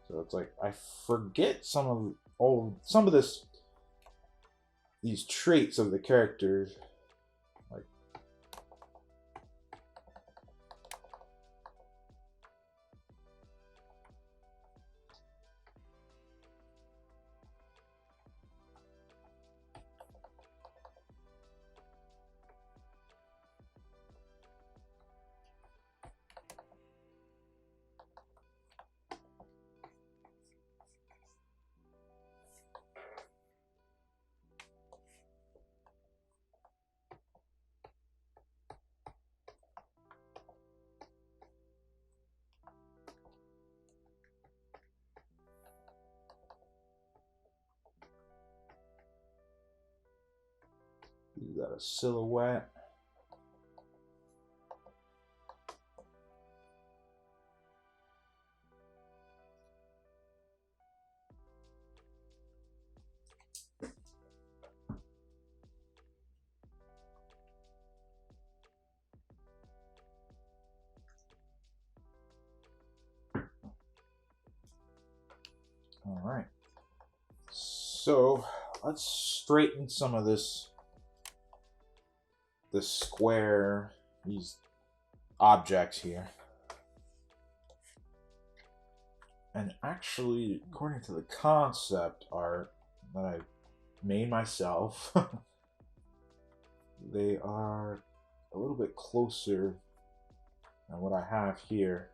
so it's like I forget some of these traits of the characters. Like that a silhouette? All right. So let's straighten some of this square, these objects here. And actually, according to the concept art that I made myself, they are a little bit closer than what I have here.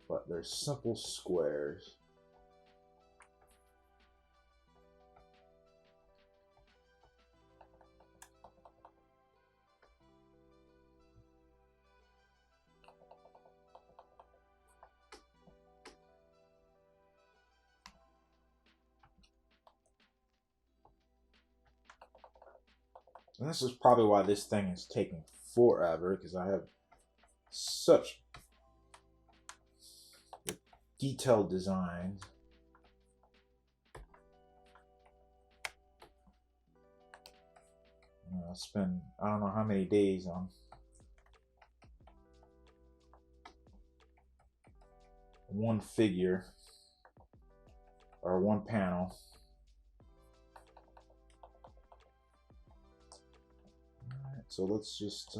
But they're simple squares. And this is probably why this thing is taking forever, because I have such detailed designs. I spend I don't know how many days on one figure or one panel. Alright, so let's just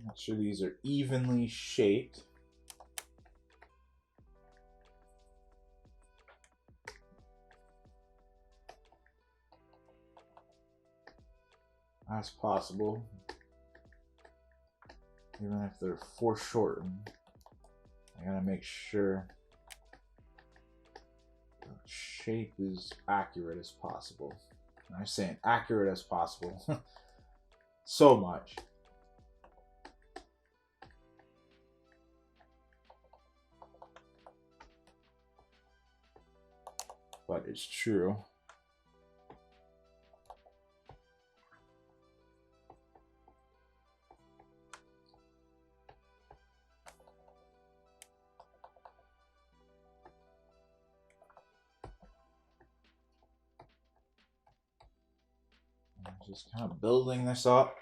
make sure these are evenly shaped. As possible, even if they're foreshortened. I gotta make sure the shape is accurate as possible. I'm saying accurate as possible. So much. But it's true. I'm just kind of building this up.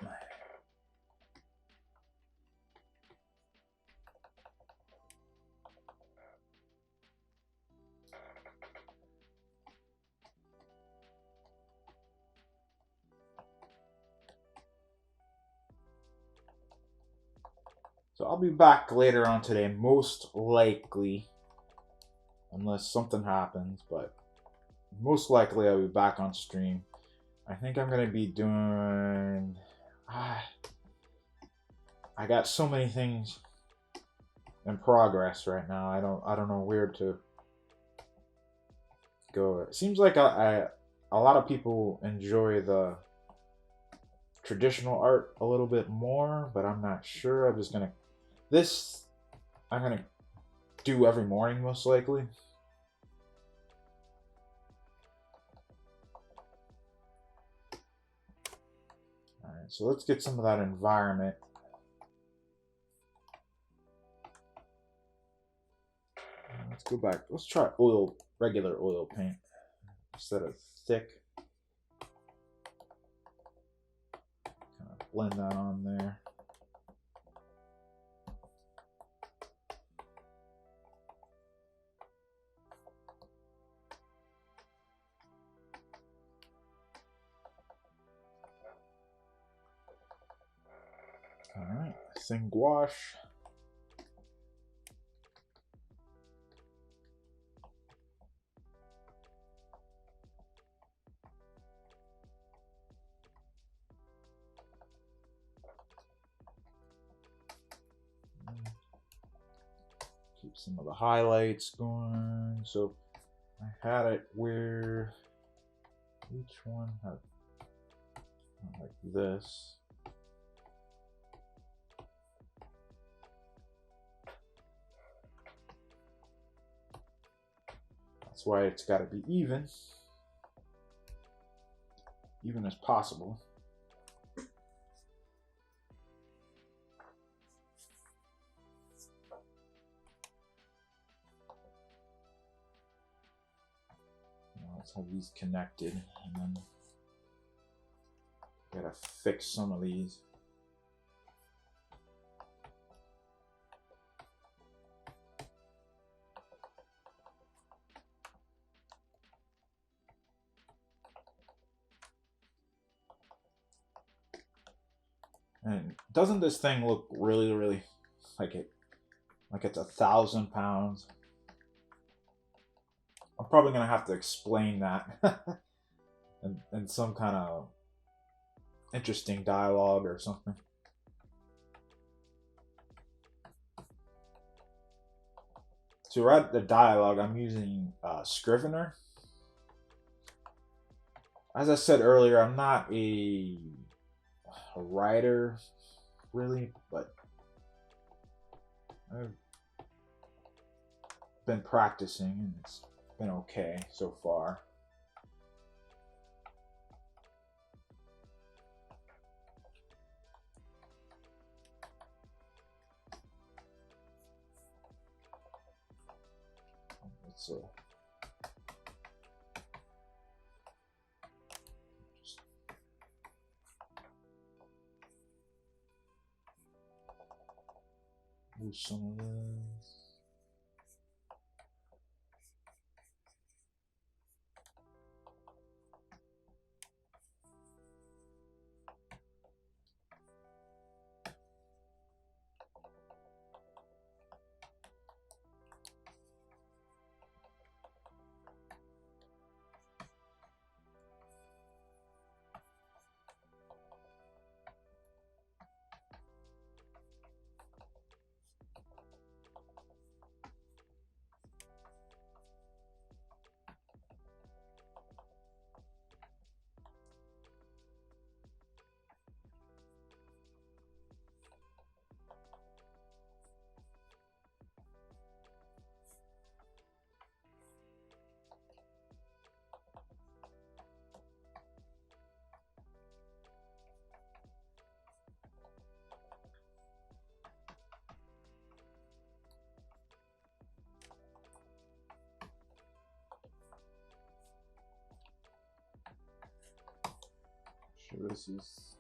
So I'll be back later on today, most likely, unless something happens, but most likely I'll be back on stream. I think I'm gonna be doing. I got so many things in progress right now. I don't know where to go. It seems like a lot of people enjoy the traditional art a little bit more, but I'm not sure. I'm gonna do every morning most likely. So let's get some of that environment. Let's go back. Let's try regular oil paint instead of thick. Kind of blend that on there. Alright, thin gouache. Keep some of the highlights going. So I had it where each one had like this. That's why it's got to be even as possible. Now let's have these connected, and then gotta fix some of these. And doesn't this thing look really, really like it's 1,000 pounds? I'm probably gonna have to explain that in some kind of interesting dialogue or something. To write the dialogue, I'm using Scrivener. As I said earlier, I'm not a writer, really, but I've been practicing and it's been okay so far. Let's move some of this. Sure, this is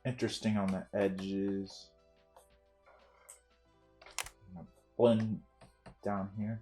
interesting on the edges. Blend down here.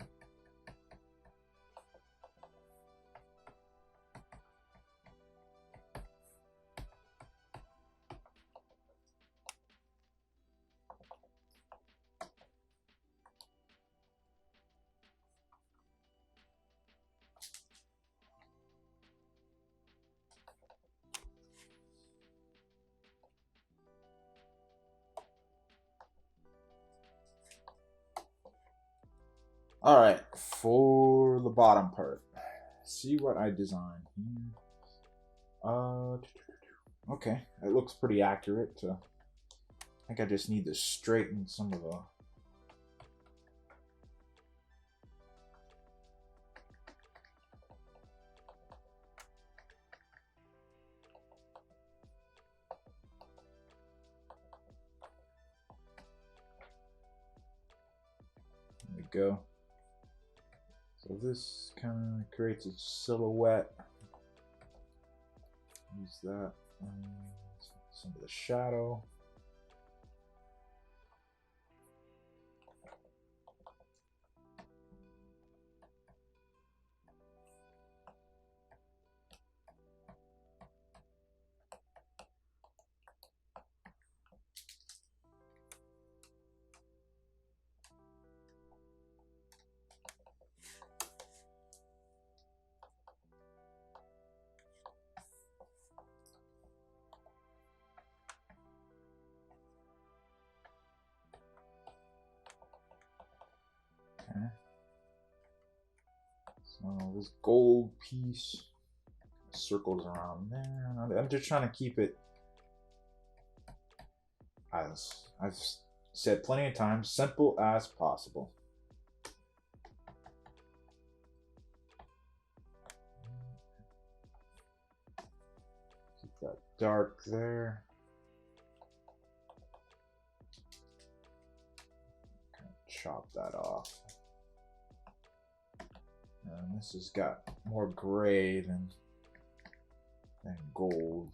All right, for the bottom part, see what I designed here. Okay, it looks pretty accurate. I think I just need to straighten some of go. So this kind of creates a silhouette. Use that. Some of the shadow. Okay. So this gold piece circles around there. I'm just trying to keep it, as I've said plenty of times, simple as possible. Keep that dark there. Chop that off. And this has got more gray than gold.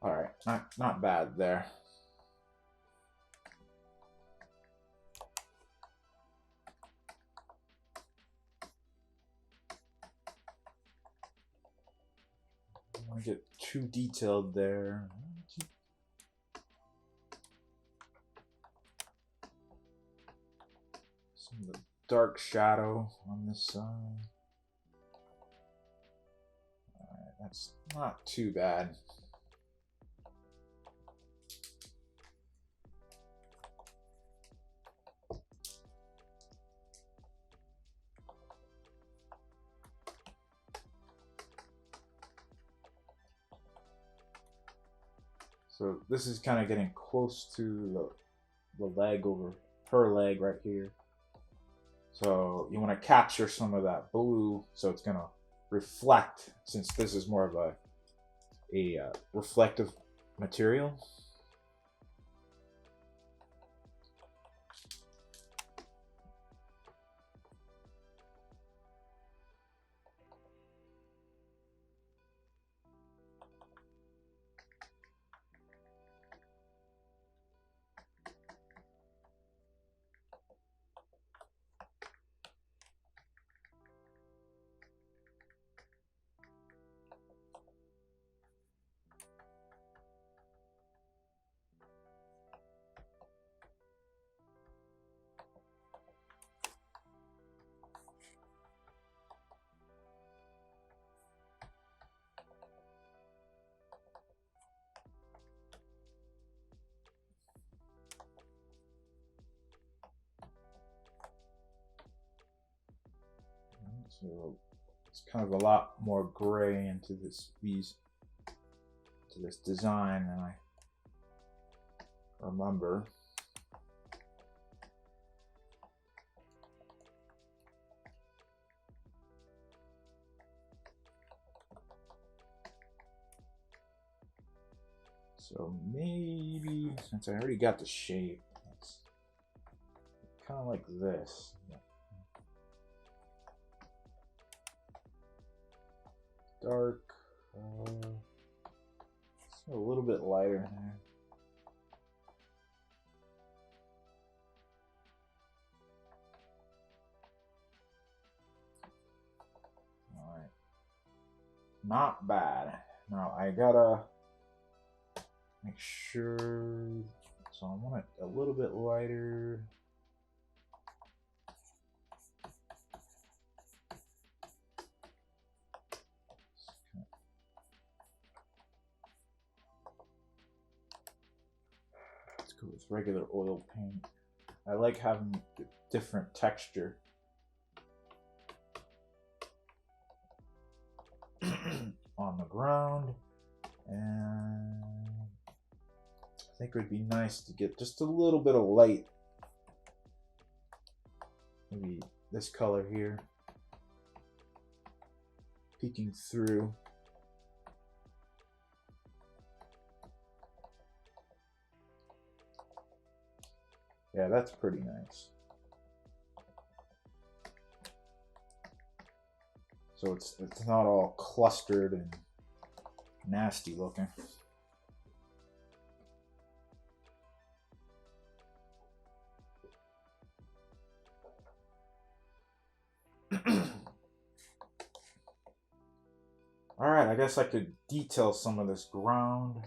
All right, not bad there. Don't want to get too detailed there. Some of the dark shadow on this side. All right, that's not too bad. So this is kind of getting close to the leg over her leg right here. So you want to capture some of that blue, so it's going to reflect, since this is more of a reflective material. So it's kind of a lot more gray into this design than I remember. So maybe, since I already got the shape, it's kind of like this. Dark, a little bit lighter here. All right, not bad. Now I gotta make sure, so I want it a little bit lighter. Let's go with regular oil paint. I like having a different texture. On the ground. And I think it would be nice to get just a little bit of light. Maybe this color here peeking through. Yeah, that's pretty nice. So it's not all clustered and nasty looking. Alright, I guess I could detail some of this ground.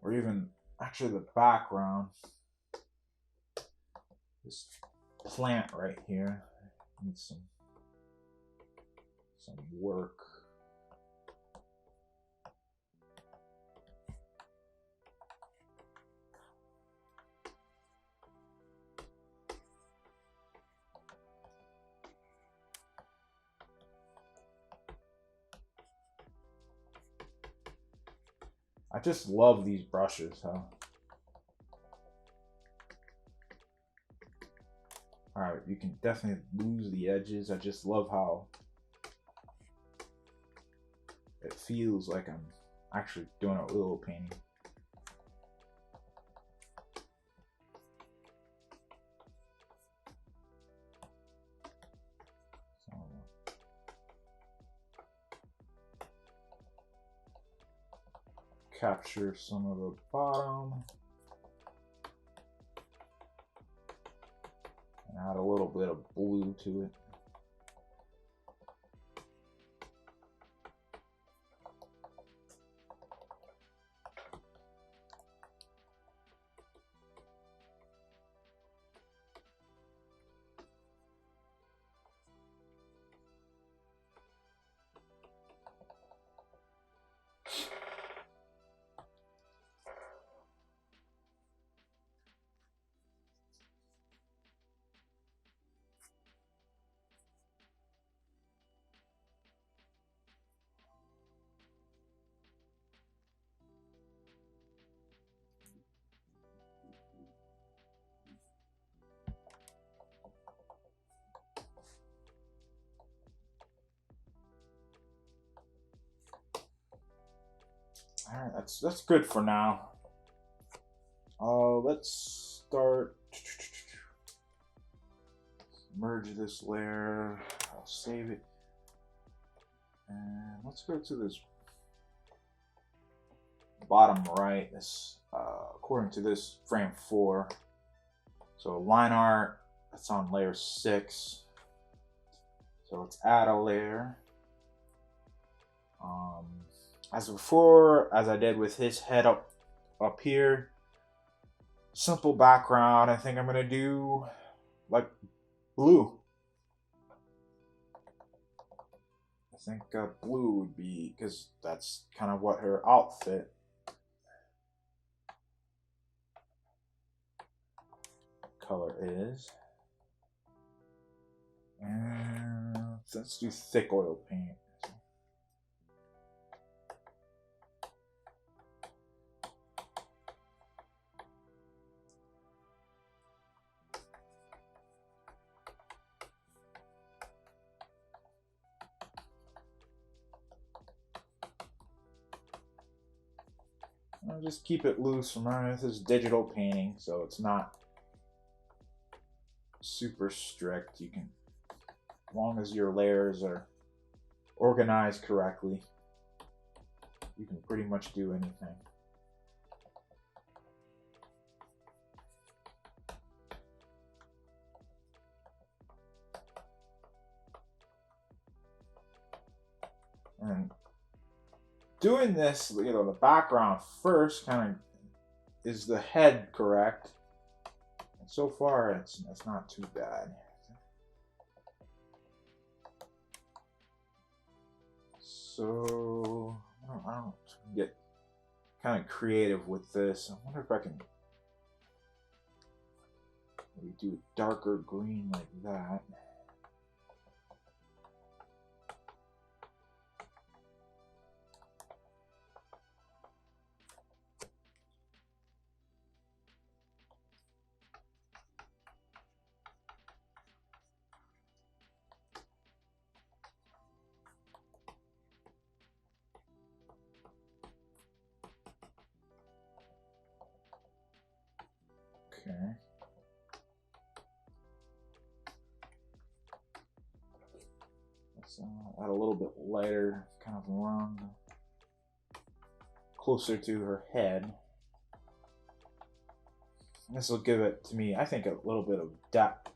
Or even, actually the background. This plant right here needs some work. I just love these brushes, huh? Alright, you can definitely lose the edges. I just love how it feels like I'm actually doing a little painting. So, capture some of the bottom. And add a little bit of blue to it. Alright, that's good for now. Let's start. Merge this layer. I'll save it. And let's go to this bottom right. This, according to this, frame 4. So line art, that's on layer 6. So let's add a layer. As before, as I did with his head up here, simple background. I think I'm gonna do like blue. I think blue would be, because that's kind of what her outfit color is. And let's do thick oil paint. I'll just keep it loose. Remember, this is digital painting, so it's not super strict. You can, as long as your layers are organized correctly, you can pretty much do anything. And doing this, you know, the background first kind of is the head correct. And so far, it's not too bad. So I don't get kind of creative with this. I wonder if I can maybe do a darker green like that. So add a little bit lighter, kind of around, closer to her head. This will give it, to me, I think, a little bit of depth.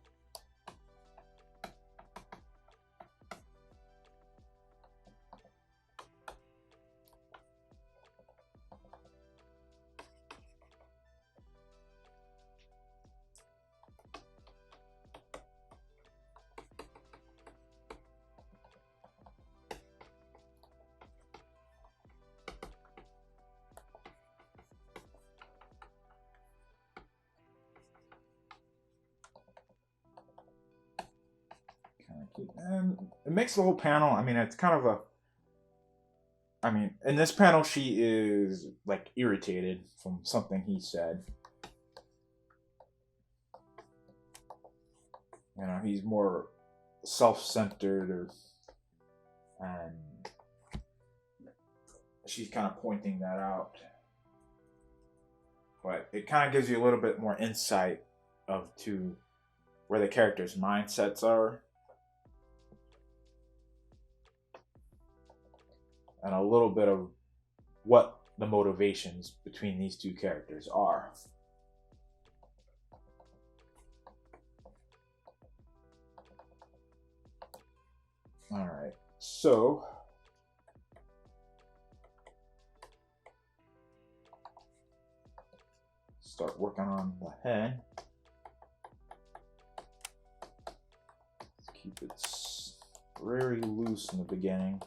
And it makes the whole panel, I mean, it's kind of a, I mean, in this panel, she is like irritated from something he said. You know, he's more self-centered, and she's kind of pointing that out. But it kind of gives you a little bit more insight to where the character's mindsets are. And a little bit of what the motivations between these two characters are. Alright, so start working on the head. Let's keep it very loose in the beginning.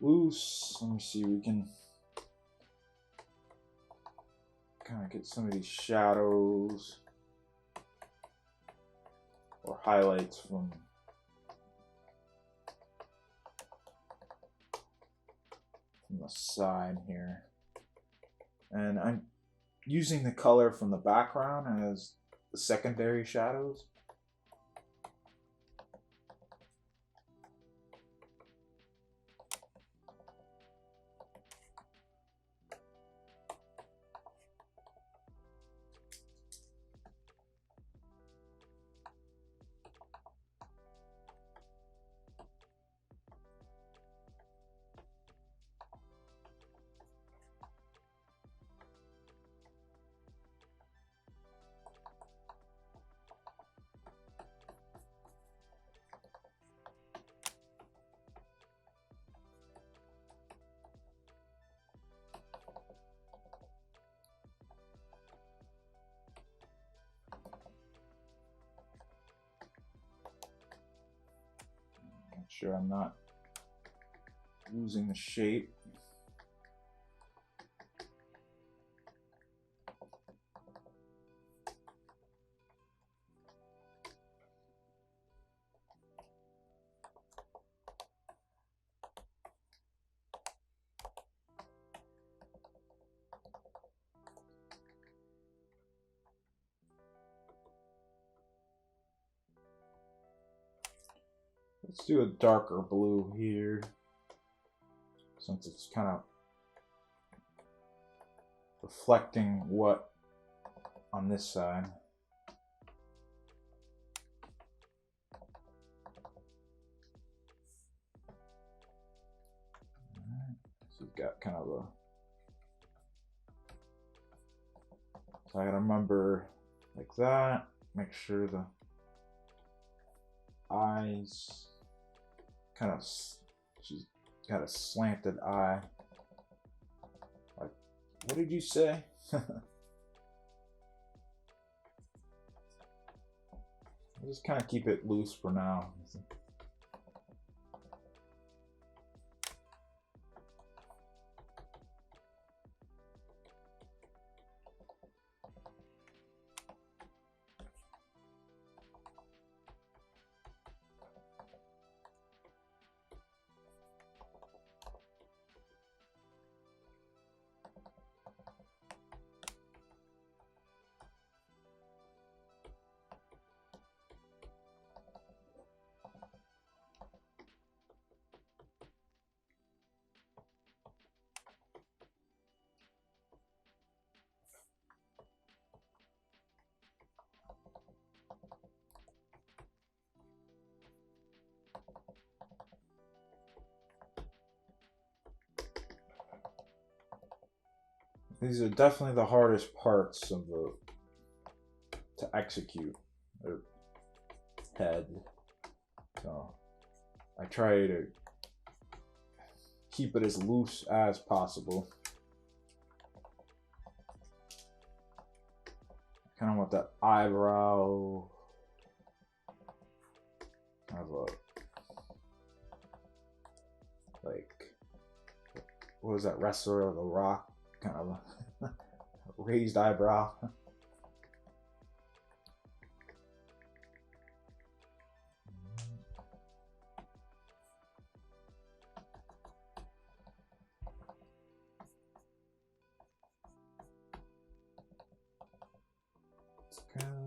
Loose. Let me see, we can kind of get some of these shadows or highlights from the side here. And I'm using the color from the background as the secondary shadows. Make sure I'm not losing the shape. Let's do a darker blue here, since it's kind of reflecting what on this side. So you've got kind of a, so I gotta remember like that, make sure the eyes kind of, she's got a slanted eye. Like, what did you say? I'll just kind of keep it loose for now. These are definitely the hardest parts of to execute or head. So I try to keep it as loose as possible. Kind of want that eyebrow. Have a what was that wrestler of the Rock? Kind of a raised eyebrow.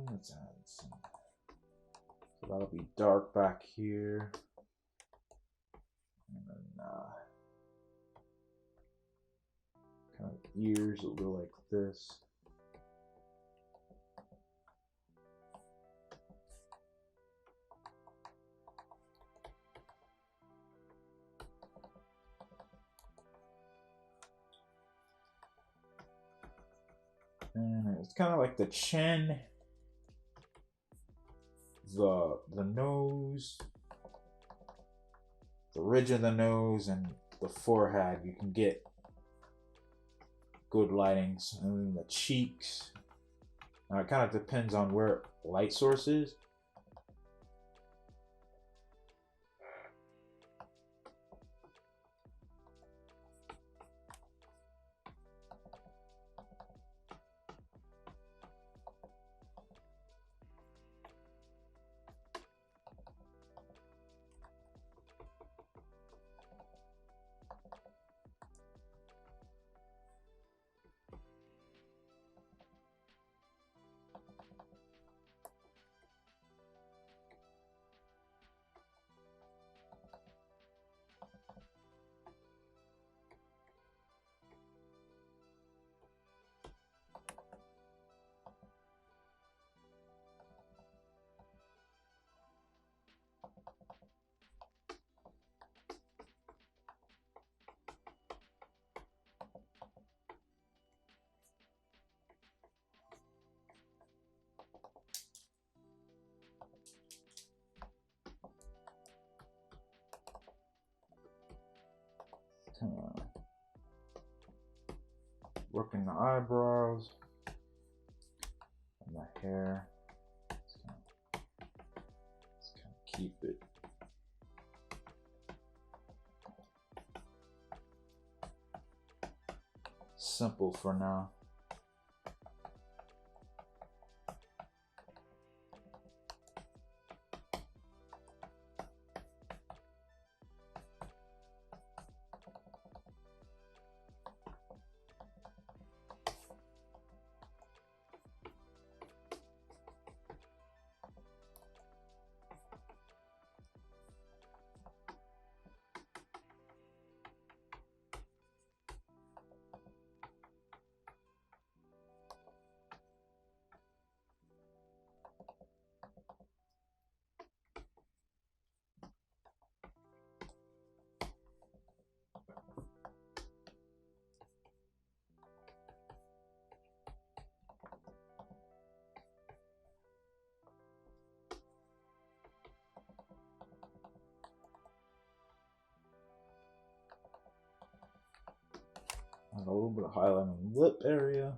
Let's add some. So that'll be dark back here. And then kind of ears will go like this. And it's kind of like the chin, the nose, the ridge of the nose, and the forehead. You can get good lightings, and then the cheeks. Now it kind of depends on where light source is. Kind of working the eyebrows and the hair. Just kind of keep it simple for now. A little bit of highlight on the lip area.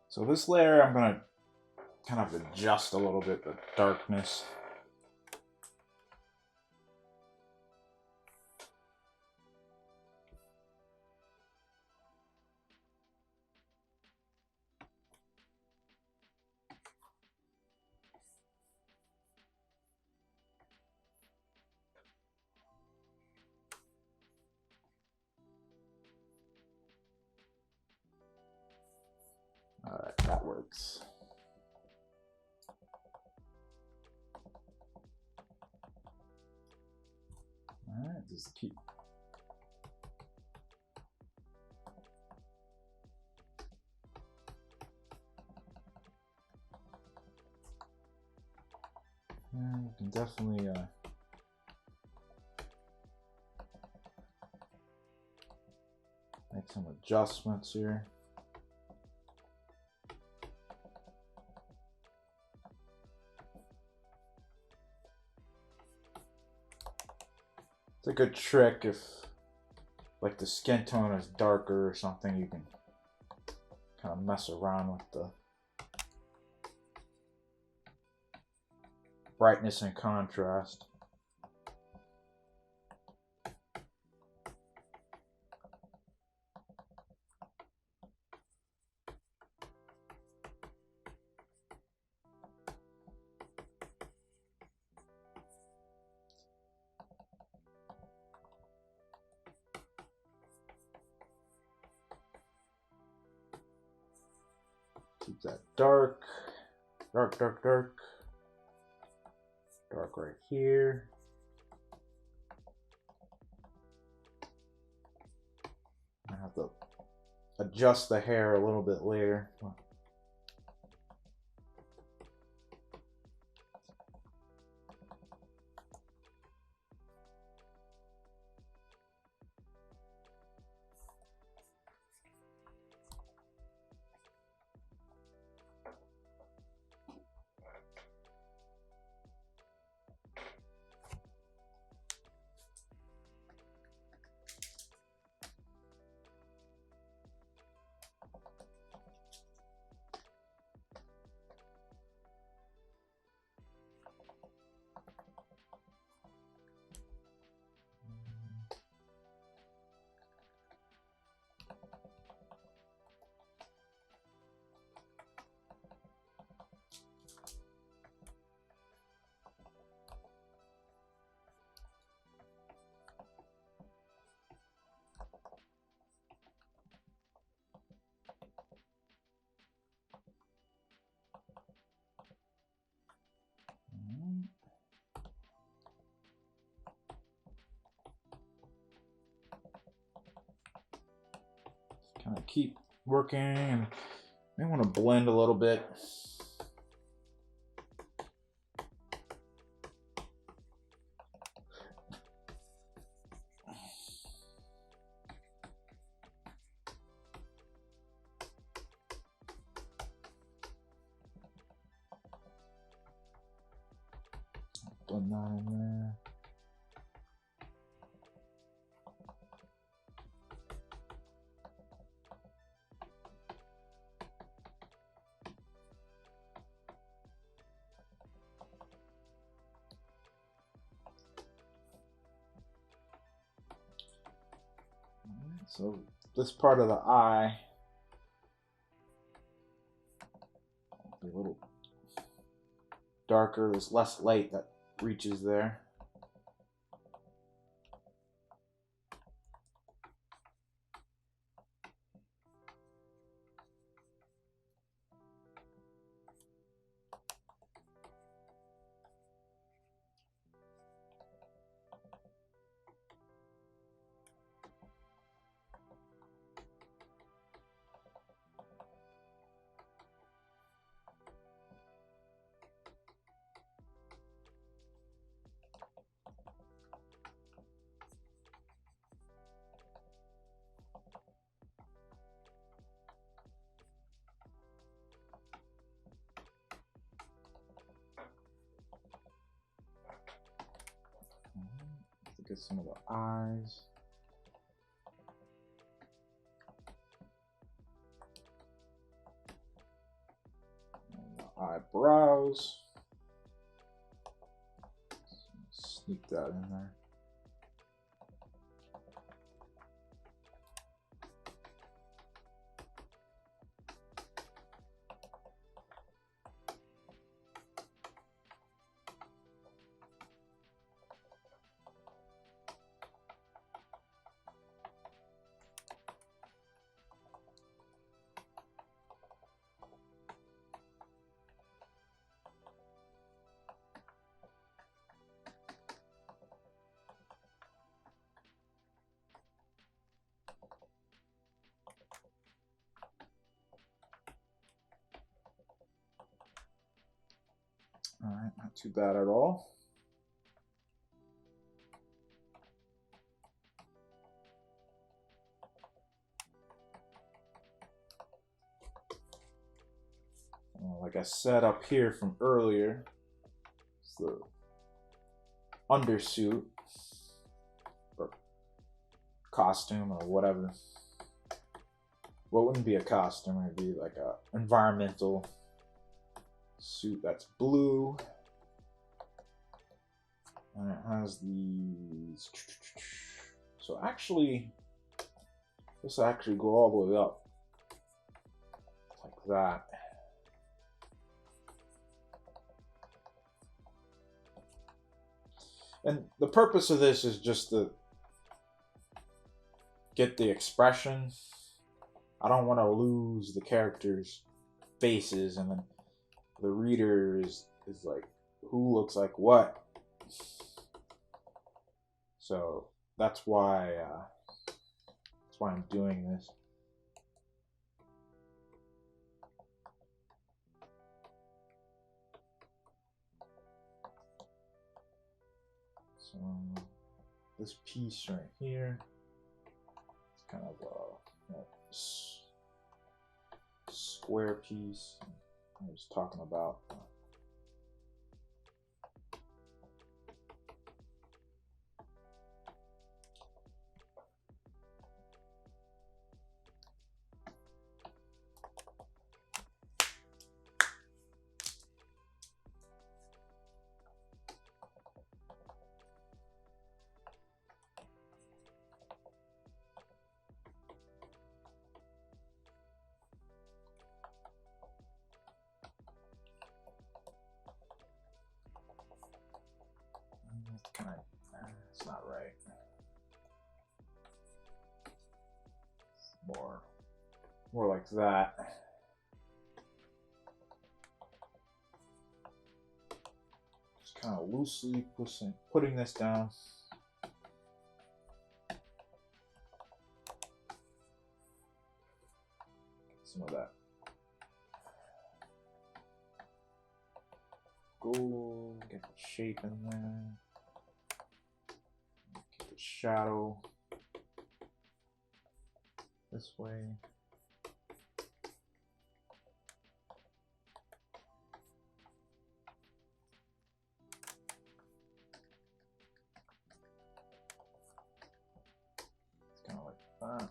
So this layer, I'm going to kind of adjust a little bit the darkness. Alright, that works. Alright, just keep. Yeah, we can definitely make some adjustments here. It's a good trick if, like, the skin tone is darker or something, you can kind of mess around with the brightness and contrast. Keep that dark, dark, dark, dark, dark right here. I have to adjust the hair a little bit later. Kind of keep working, and I want to blend a little bit. Blend that in there. So this part of the eye, be a little darker. There's less light that reaches there. Get some of the eyes. And the eyebrows. Sneak that in there. Not too bad at all. Like I said up here from earlier, it's the undersuit or costume or whatever. Well, it wouldn't be a costume, it'd be like a environmental suit that's blue. And it has these. So actually, this will actually go all the way up like that. And the purpose of this is just to get the expression. I don't want to lose the characters' faces, and then the reader is like, who looks like what? So that's why I'm doing this. So this piece right here, it's kind of a square piece I was talking about. It's not right. More like that. Just kind of loosely putting this down. Some of that gold, get the shape in there. Get the shadow this way. It's kind of like that.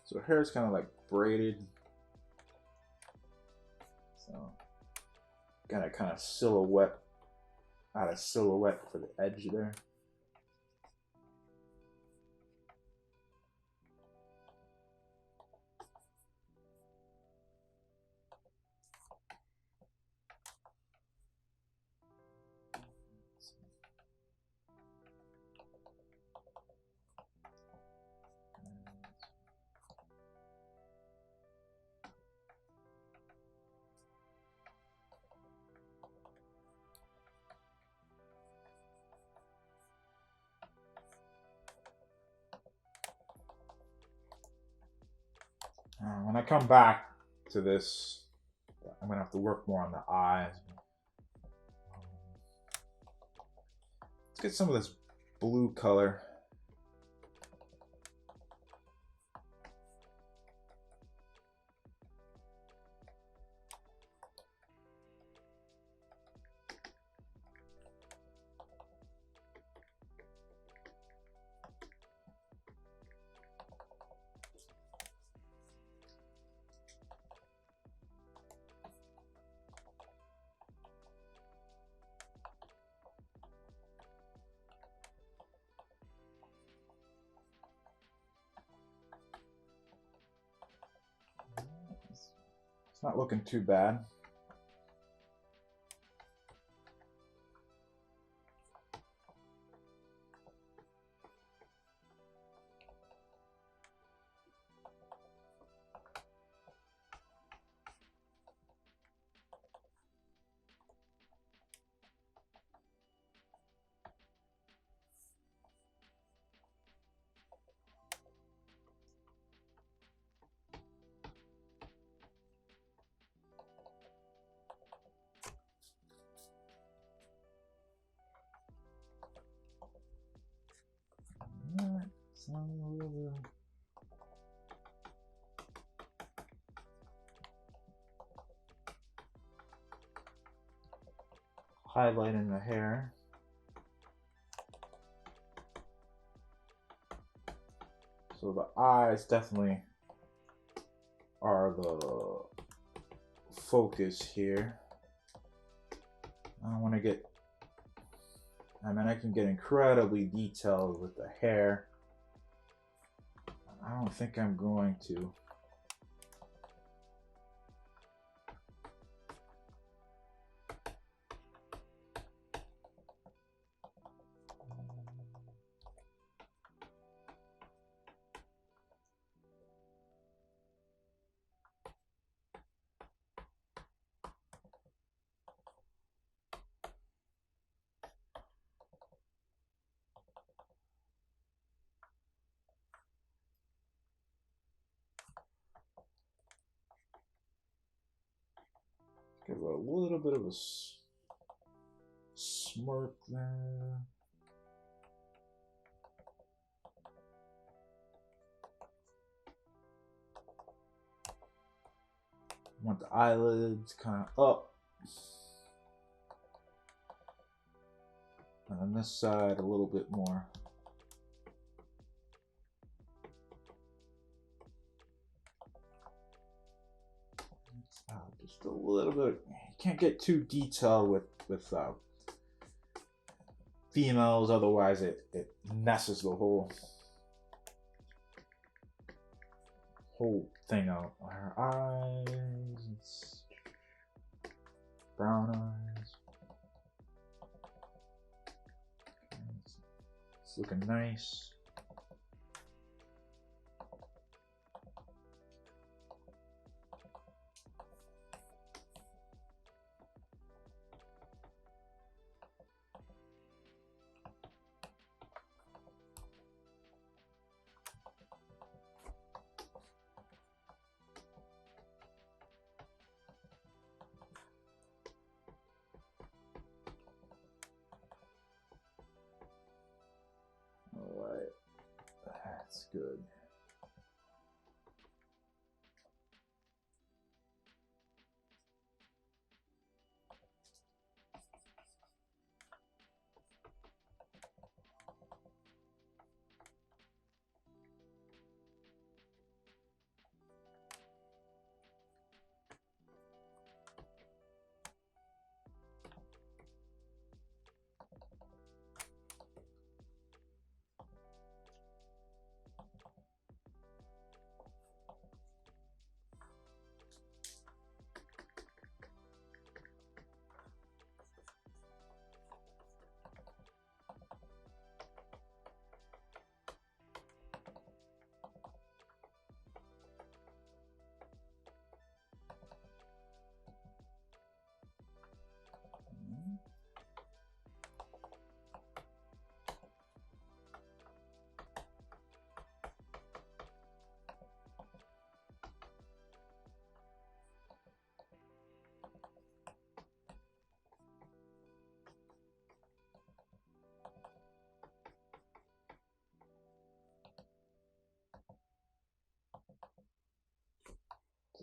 So her hair is kind of like braided. So got a kind of silhouette, out of silhouette for the edge there. When I come back to this, I'm gonna have to work more on the eyes. Let's get some of this blue color. not looking too bad. Highlighting the hair. So the eyes definitely are the focus here. I don't want to get, I mean, I can get incredibly detailed with the hair. I don't think I'm going to. Give it a little bit of a smirk there. Want the eyelids kind of up. And on this side, a little bit more. Just a little bit. You can't get too detailed with females, otherwise it messes the whole thing out. Her eyes, brown eyes. It's looking nice. Alright, that's good.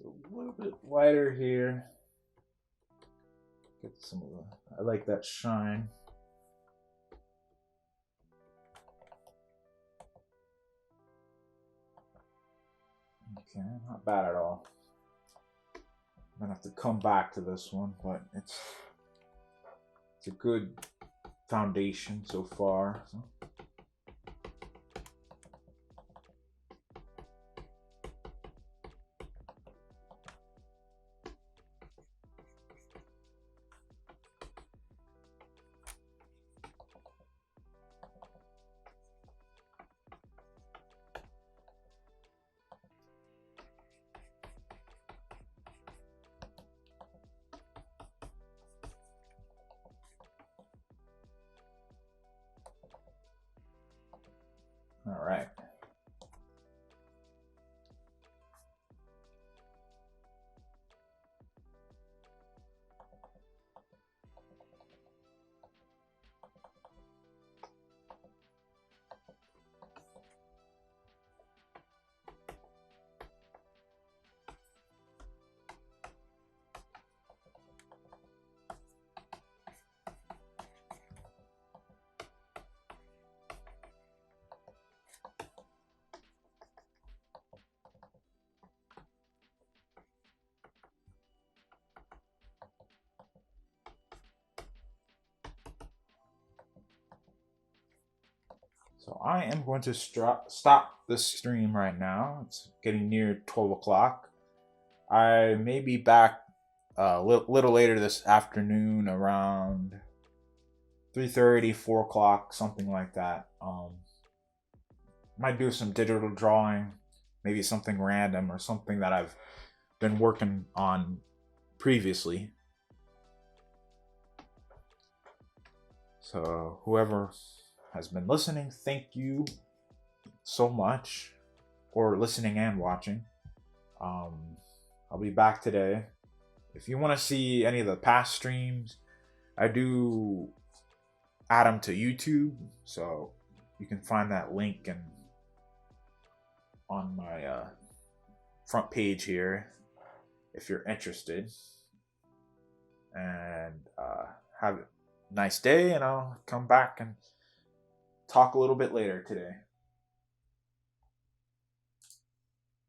A little bit lighter here. Get some of the, I like that shine. Okay, not bad at all. I'm gonna have to come back to this one, but it's a good foundation so far. So. All right. So I am going to stop the stream right now. It's getting near 12 o'clock. I may be back a little later this afternoon around 3:30, 4 o'clock, something like that. Might do some digital drawing, maybe something random or something that I've been working on previously. So whoever has been listening, thank you so much for listening and watching. I'll be back today. If you want to see any of the past streams, I do add them to YouTube, so you can find that link on my front page here if you're interested. And have a nice day, and I'll come back and talk a little bit later today.